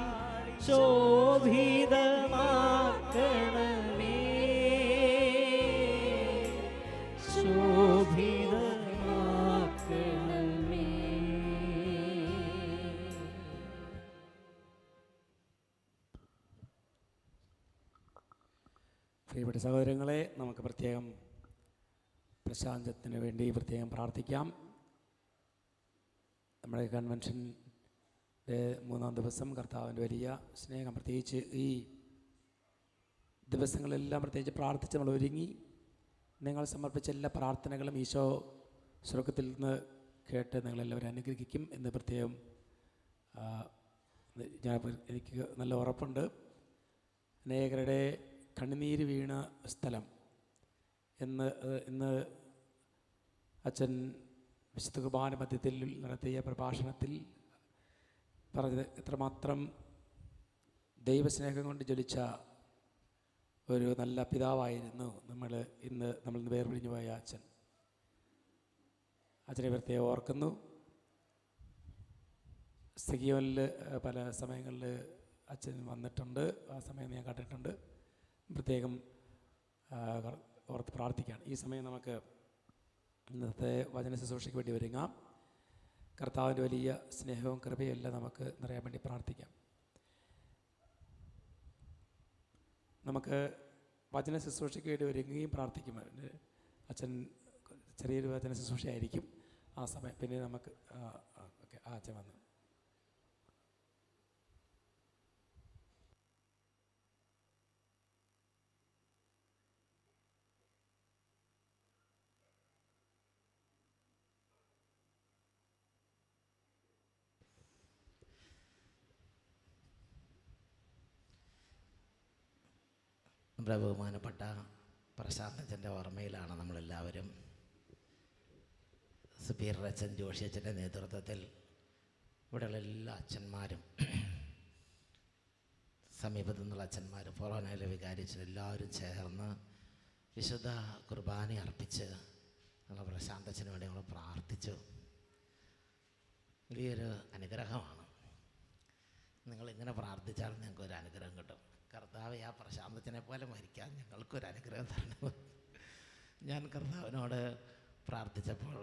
[SPEAKER 5] ശോഭിതമാക്കണമേ ശോഭിതമാക്കണമേ.
[SPEAKER 10] പ്രിയപ്പെട്ട സഹോദരങ്ങളെ, നമുക്ക് പ്രത്യേകം പ്രശാന്തത്തിന് വേണ്ടി പ്രത്യേകം പ്രാർത്ഥിക്കാം. നമ്മുടെ കൺവെൻഷൻ്റെ 3-ാം ദിവസം കർത്താവിൻ്റെ വലിയ സ്നേഹം, പ്രത്യേകിച്ച് ഈ ദിവസങ്ങളെല്ലാം പ്രത്യേകിച്ച് പ്രാർത്ഥിച്ച് നമ്മൾ ഒരുങ്ങി നിങ്ങൾ സമർപ്പിച്ച എല്ലാ പ്രാർത്ഥനകളും ഈശോ സ്വർഗത്തിൽ നിന്ന് കേട്ട് നിങ്ങളെല്ലാവരും അനുഗ്രഹിക്കും എന്ന് പ്രത്യേകം എനിക്ക് നല്ല ഉറപ്പുണ്ട്. അനേകരുടെ കണ്ണുനീര് വീണ സ്ഥലം ഇന്ന് അച്ഛൻ വിശുദ്ധ കുർബാന മധ്യത്തിൽ നടത്തിയ പ്രഭാഷണത്തിൽ പറഞ്ഞത് എത്രമാത്രം ദൈവസ്നേഹം കൊണ്ട് ജ്വലിച്ച ഒരു നല്ല പിതാവായിരുന്നു നമ്മൾ വേർപിരിഞ്ഞു പോയ അച്ഛനെ പ്രത്യേകം ഓർക്കുന്നു. സിഗിയോനിൽ പല സമയങ്ങളിൽ അച്ഛൻ വന്നിട്ടുണ്ട്, ആ സമയം ഞാൻ കണ്ടിട്ടുണ്ട്. പ്രത്യേകം ഓർത്ത് പ്രാർത്ഥിക്കുകയാണ്. ഈ സമയം നമുക്ക് ഇന്നത്തെ വചന ശുശ്രൂഷയ്ക്ക് വേണ്ടി ഒരുങ്ങാം. കർത്താവിൻ്റെ വലിയ സ്നേഹവും കൃപയും എല്ലാം നമുക്ക് നിറയാൻ വേണ്ടി പ്രാർത്ഥിക്കാം. നമുക്ക് വചന ശുശ്രൂഷയ്ക്ക് വേണ്ടി ഒരുങ്ങുകയും പ്രാർത്ഥിക്കും. അച്ഛൻ ചെറിയൊരു വചന ശുശ്രൂഷയായിരിക്കും ആ സമയം. പിന്നെ നമുക്ക് ഓക്കെ, അച്ഛൻ വന്നു.
[SPEAKER 11] നമ്മുടെ ബഹുമാനപ്പെട്ട പ്രശാന്തച്ചൻ്റെ ഓർമ്മയിലാണ് നമ്മളെല്ലാവരും. സുപ്പീരിയർ അച്ഛൻ ജോഷി അച്ഛൻ്റെ നേതൃത്വത്തിൽ ഇവിടെയുള്ള എല്ലാ അച്ഛന്മാരും, സമീപത്തു നിന്നുള്ള അച്ഛന്മാരും, ഫൊറോനയിലെ വികാരിച്ചൻ എല്ലാവരും ചേർന്ന് വിശുദ്ധ കുർബാന അർപ്പിച്ച് ഞങ്ങൾ പ്രശാന്തച്ചന് വേണ്ടി ഞങ്ങൾ പ്രാർത്ഥിച്ചു. വലിയൊരു അനുഗ്രഹമാണ്. നിങ്ങളിങ്ങനെ പ്രാർത്ഥിച്ചാൽ നിങ്ങൾക്കൊരു അനുഗ്രഹം കിട്ടും. കർത്താവ് ആ പ്രശാന്തത്തിനെ പോലെ മരിക്കാൻ ഞങ്ങൾക്കൊരു അനുഗ്രഹം തരണം. ഞാൻ കർത്താവിനോട് പ്രാർത്ഥിച്ചപ്പോൾ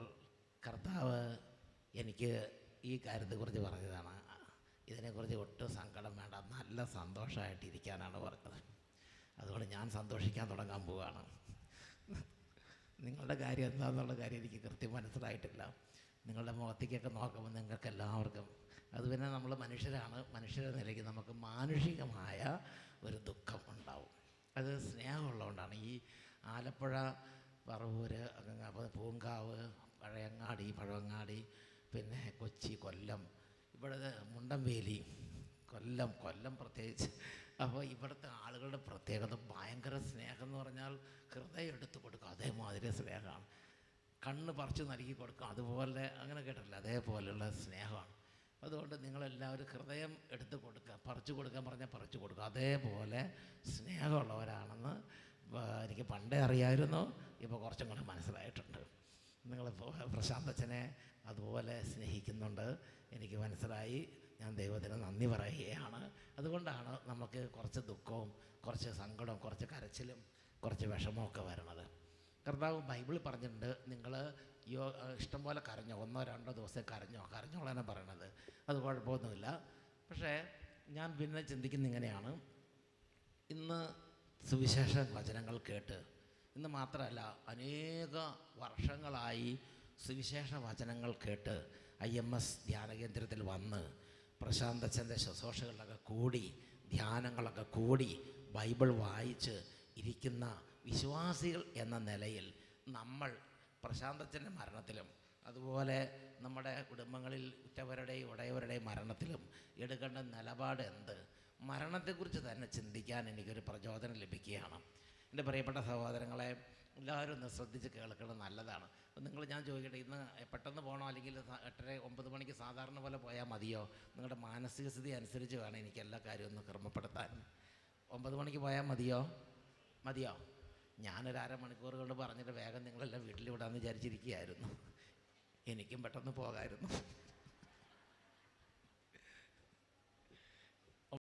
[SPEAKER 11] കർത്താവ് എനിക്ക് ഈ കാര്യത്തെക്കുറിച്ച് പറഞ്ഞതാണ്. ഇതിനെക്കുറിച്ച് ഒട്ടും സങ്കടം വേണ്ട, നല്ല സന്തോഷമായിട്ടിരിക്കാനാണ് പറഞ്ഞത്. അതുകൊണ്ട് ഞാൻ സന്തോഷിക്കാൻ തുടങ്ങാൻ പോവുകയാണ്. നിങ്ങളുടെ കാര്യം എന്താണെന്നുള്ള കാര്യം എനിക്ക് കൃത്യം മനസ്സിലായിട്ടില്ല. നിങ്ങളുടെ മുഖത്തേക്കൊക്കെ നോക്കുമ്പോൾ നിങ്ങൾക്ക് എല്ലാവർക്കും അത് പിന്നെ നമ്മൾ മനുഷ്യരാണ്. മനുഷ്യരുടെ നിലയ്ക്ക് നമുക്ക് മാനുഷികമായ ഒരു ദുഃഖം ഉണ്ടാവും. അത് സ്നേഹമുള്ളതുകൊണ്ടാണ്. ഈ ആലപ്പുഴ, പറവൂര്, പൂങ്കാവ്, പഴവങ്ങാടി, പിന്നെ കൊച്ചി, കൊല്ലം, ഇവിടെ മുണ്ടംവേലി, കൊല്ലം പ്രത്യേകിച്ച്. അപ്പോൾ ഇവിടുത്തെ ആളുകളുടെ പ്രത്യേകത ഭയങ്കര സ്നേഹം എന്ന് പറഞ്ഞാൽ ഹൃദയം എടുത്ത് കൊടുക്കുക, അതേമാതിരി സ്നേഹമാണ്. കണ്ണ് പറിച്ച് നൽകി കൊടുക്കുക, അതുപോലെ, അങ്ങനെ കേട്ടിട്ടില്ല, അതേപോലെയുള്ള സ്നേഹമാണ്. അതുകൊണ്ട് നിങ്ങളെല്ലാവരും ഹൃദയം എടുത്ത് കൊടുക്കുക, പറിച്ചു കൊടുക്കാൻ പറഞ്ഞാൽ പറിച്ചു കൊടുക്കുക, അതേപോലെ സ്നേഹമുള്ളവരാണെന്ന് എനിക്ക് പണ്ടേ അറിയാമായിരുന്നു. ഇപ്പോൾ കുറച്ചും കൂടെ മനസ്സിലായിട്ടുണ്ട്. നിങ്ങൾ പ്രശാന്തച്ഛനെ അതുപോലെ സ്നേഹിക്കുന്നുണ്ട്, എനിക്ക് മനസ്സിലായി. ഞാൻ ദൈവത്തിന് നന്ദി പറയുകയാണ്. അതുകൊണ്ടാണ് നമുക്ക് കുറച്ച് ദുഃഖവും കുറച്ച് സങ്കടവും കുറച്ച് കരച്ചിലും കുറച്ച് വിഷമമൊക്കെ വരണത്. കർത്താവ് ബൈബിളിൽ പറഞ്ഞിട്ടുണ്ട്, നിങ്ങൾ ഇഷ്ടം പോലെ കരഞ്ഞോ, 1-2 ദിവസം കരഞ്ഞോളാനാണ് പറയണത്. അത് കുഴപ്പമൊന്നുമില്ല. പക്ഷേ ഞാൻ പിന്നെ ചിന്തിക്കുന്ന ഇങ്ങനെയാണ്, ഇന്ന് സുവിശേഷ വചനങ്ങൾ കേട്ട്, ഇന്ന് മാത്രമല്ല അനേക വർഷങ്ങളായി സുവിശേഷ വചനങ്ങൾ കേട്ട് IMS ധ്യാന കേന്ദ്രത്തിൽ വന്ന് പ്രശാന്തച്ഛൻ്റെ ശുശ്രൂഷകളിലൊക്കെ കൂടി ധ്യാനങ്ങളൊക്കെ കൂടി ബൈബിൾ വായിച്ച് ഇരിക്കുന്ന വിശ്വാസികൾ എന്ന നിലയിൽ നമ്മൾ പ്രശാന്തച്ഛൻ്റെ മരണത്തിലും അതുപോലെ നമ്മുടെ കുടുംബങ്ങളിൽ ഉറ്റവരുടെയും ഉടയവരുടെയും മരണത്തിലും എടുക്കേണ്ട നിലപാട് എന്ത്? മരണത്തെക്കുറിച്ച് തന്നെ ചിന്തിക്കാൻ എനിക്കൊരു പ്രചോദനം ലഭിക്കുകയാണ്. എൻ്റെ പ്രിയപ്പെട്ട സഹോദരങ്ങളെ, എല്ലാവരും ഒന്ന് ശ്രദ്ധിച്ച് കേൾക്കുന്നത് നല്ലതാണ്. അപ്പം ഞാൻ ചോദിക്കട്ടെ, ഇന്ന് പെട്ടെന്ന് പോകണോ അല്ലെങ്കിൽ 8-9 മണിക്ക് സാധാരണ പോലെ പോയാൽ മതിയോ? നിങ്ങളുടെ മാനസിക സ്ഥിതി അനുസരിച്ച് വേണം എനിക്ക് എല്ലാ കാര്യവും ഒന്ന് ക്രമപ്പെടുത്താൻ. 9 മണിക്ക് പോയാൽ മതിയോ? ഞാനൊരു അരമണിക്കൂർ കൊണ്ട് പറഞ്ഞിട്ട് വേഗം നിങ്ങളെല്ലാം വീട്ടിൽ വിടാമെന്ന് വിചാരിച്ചിരിക്കുകയായിരുന്നു. എനിക്കും പെട്ടെന്ന് പോകാമായിരുന്നു.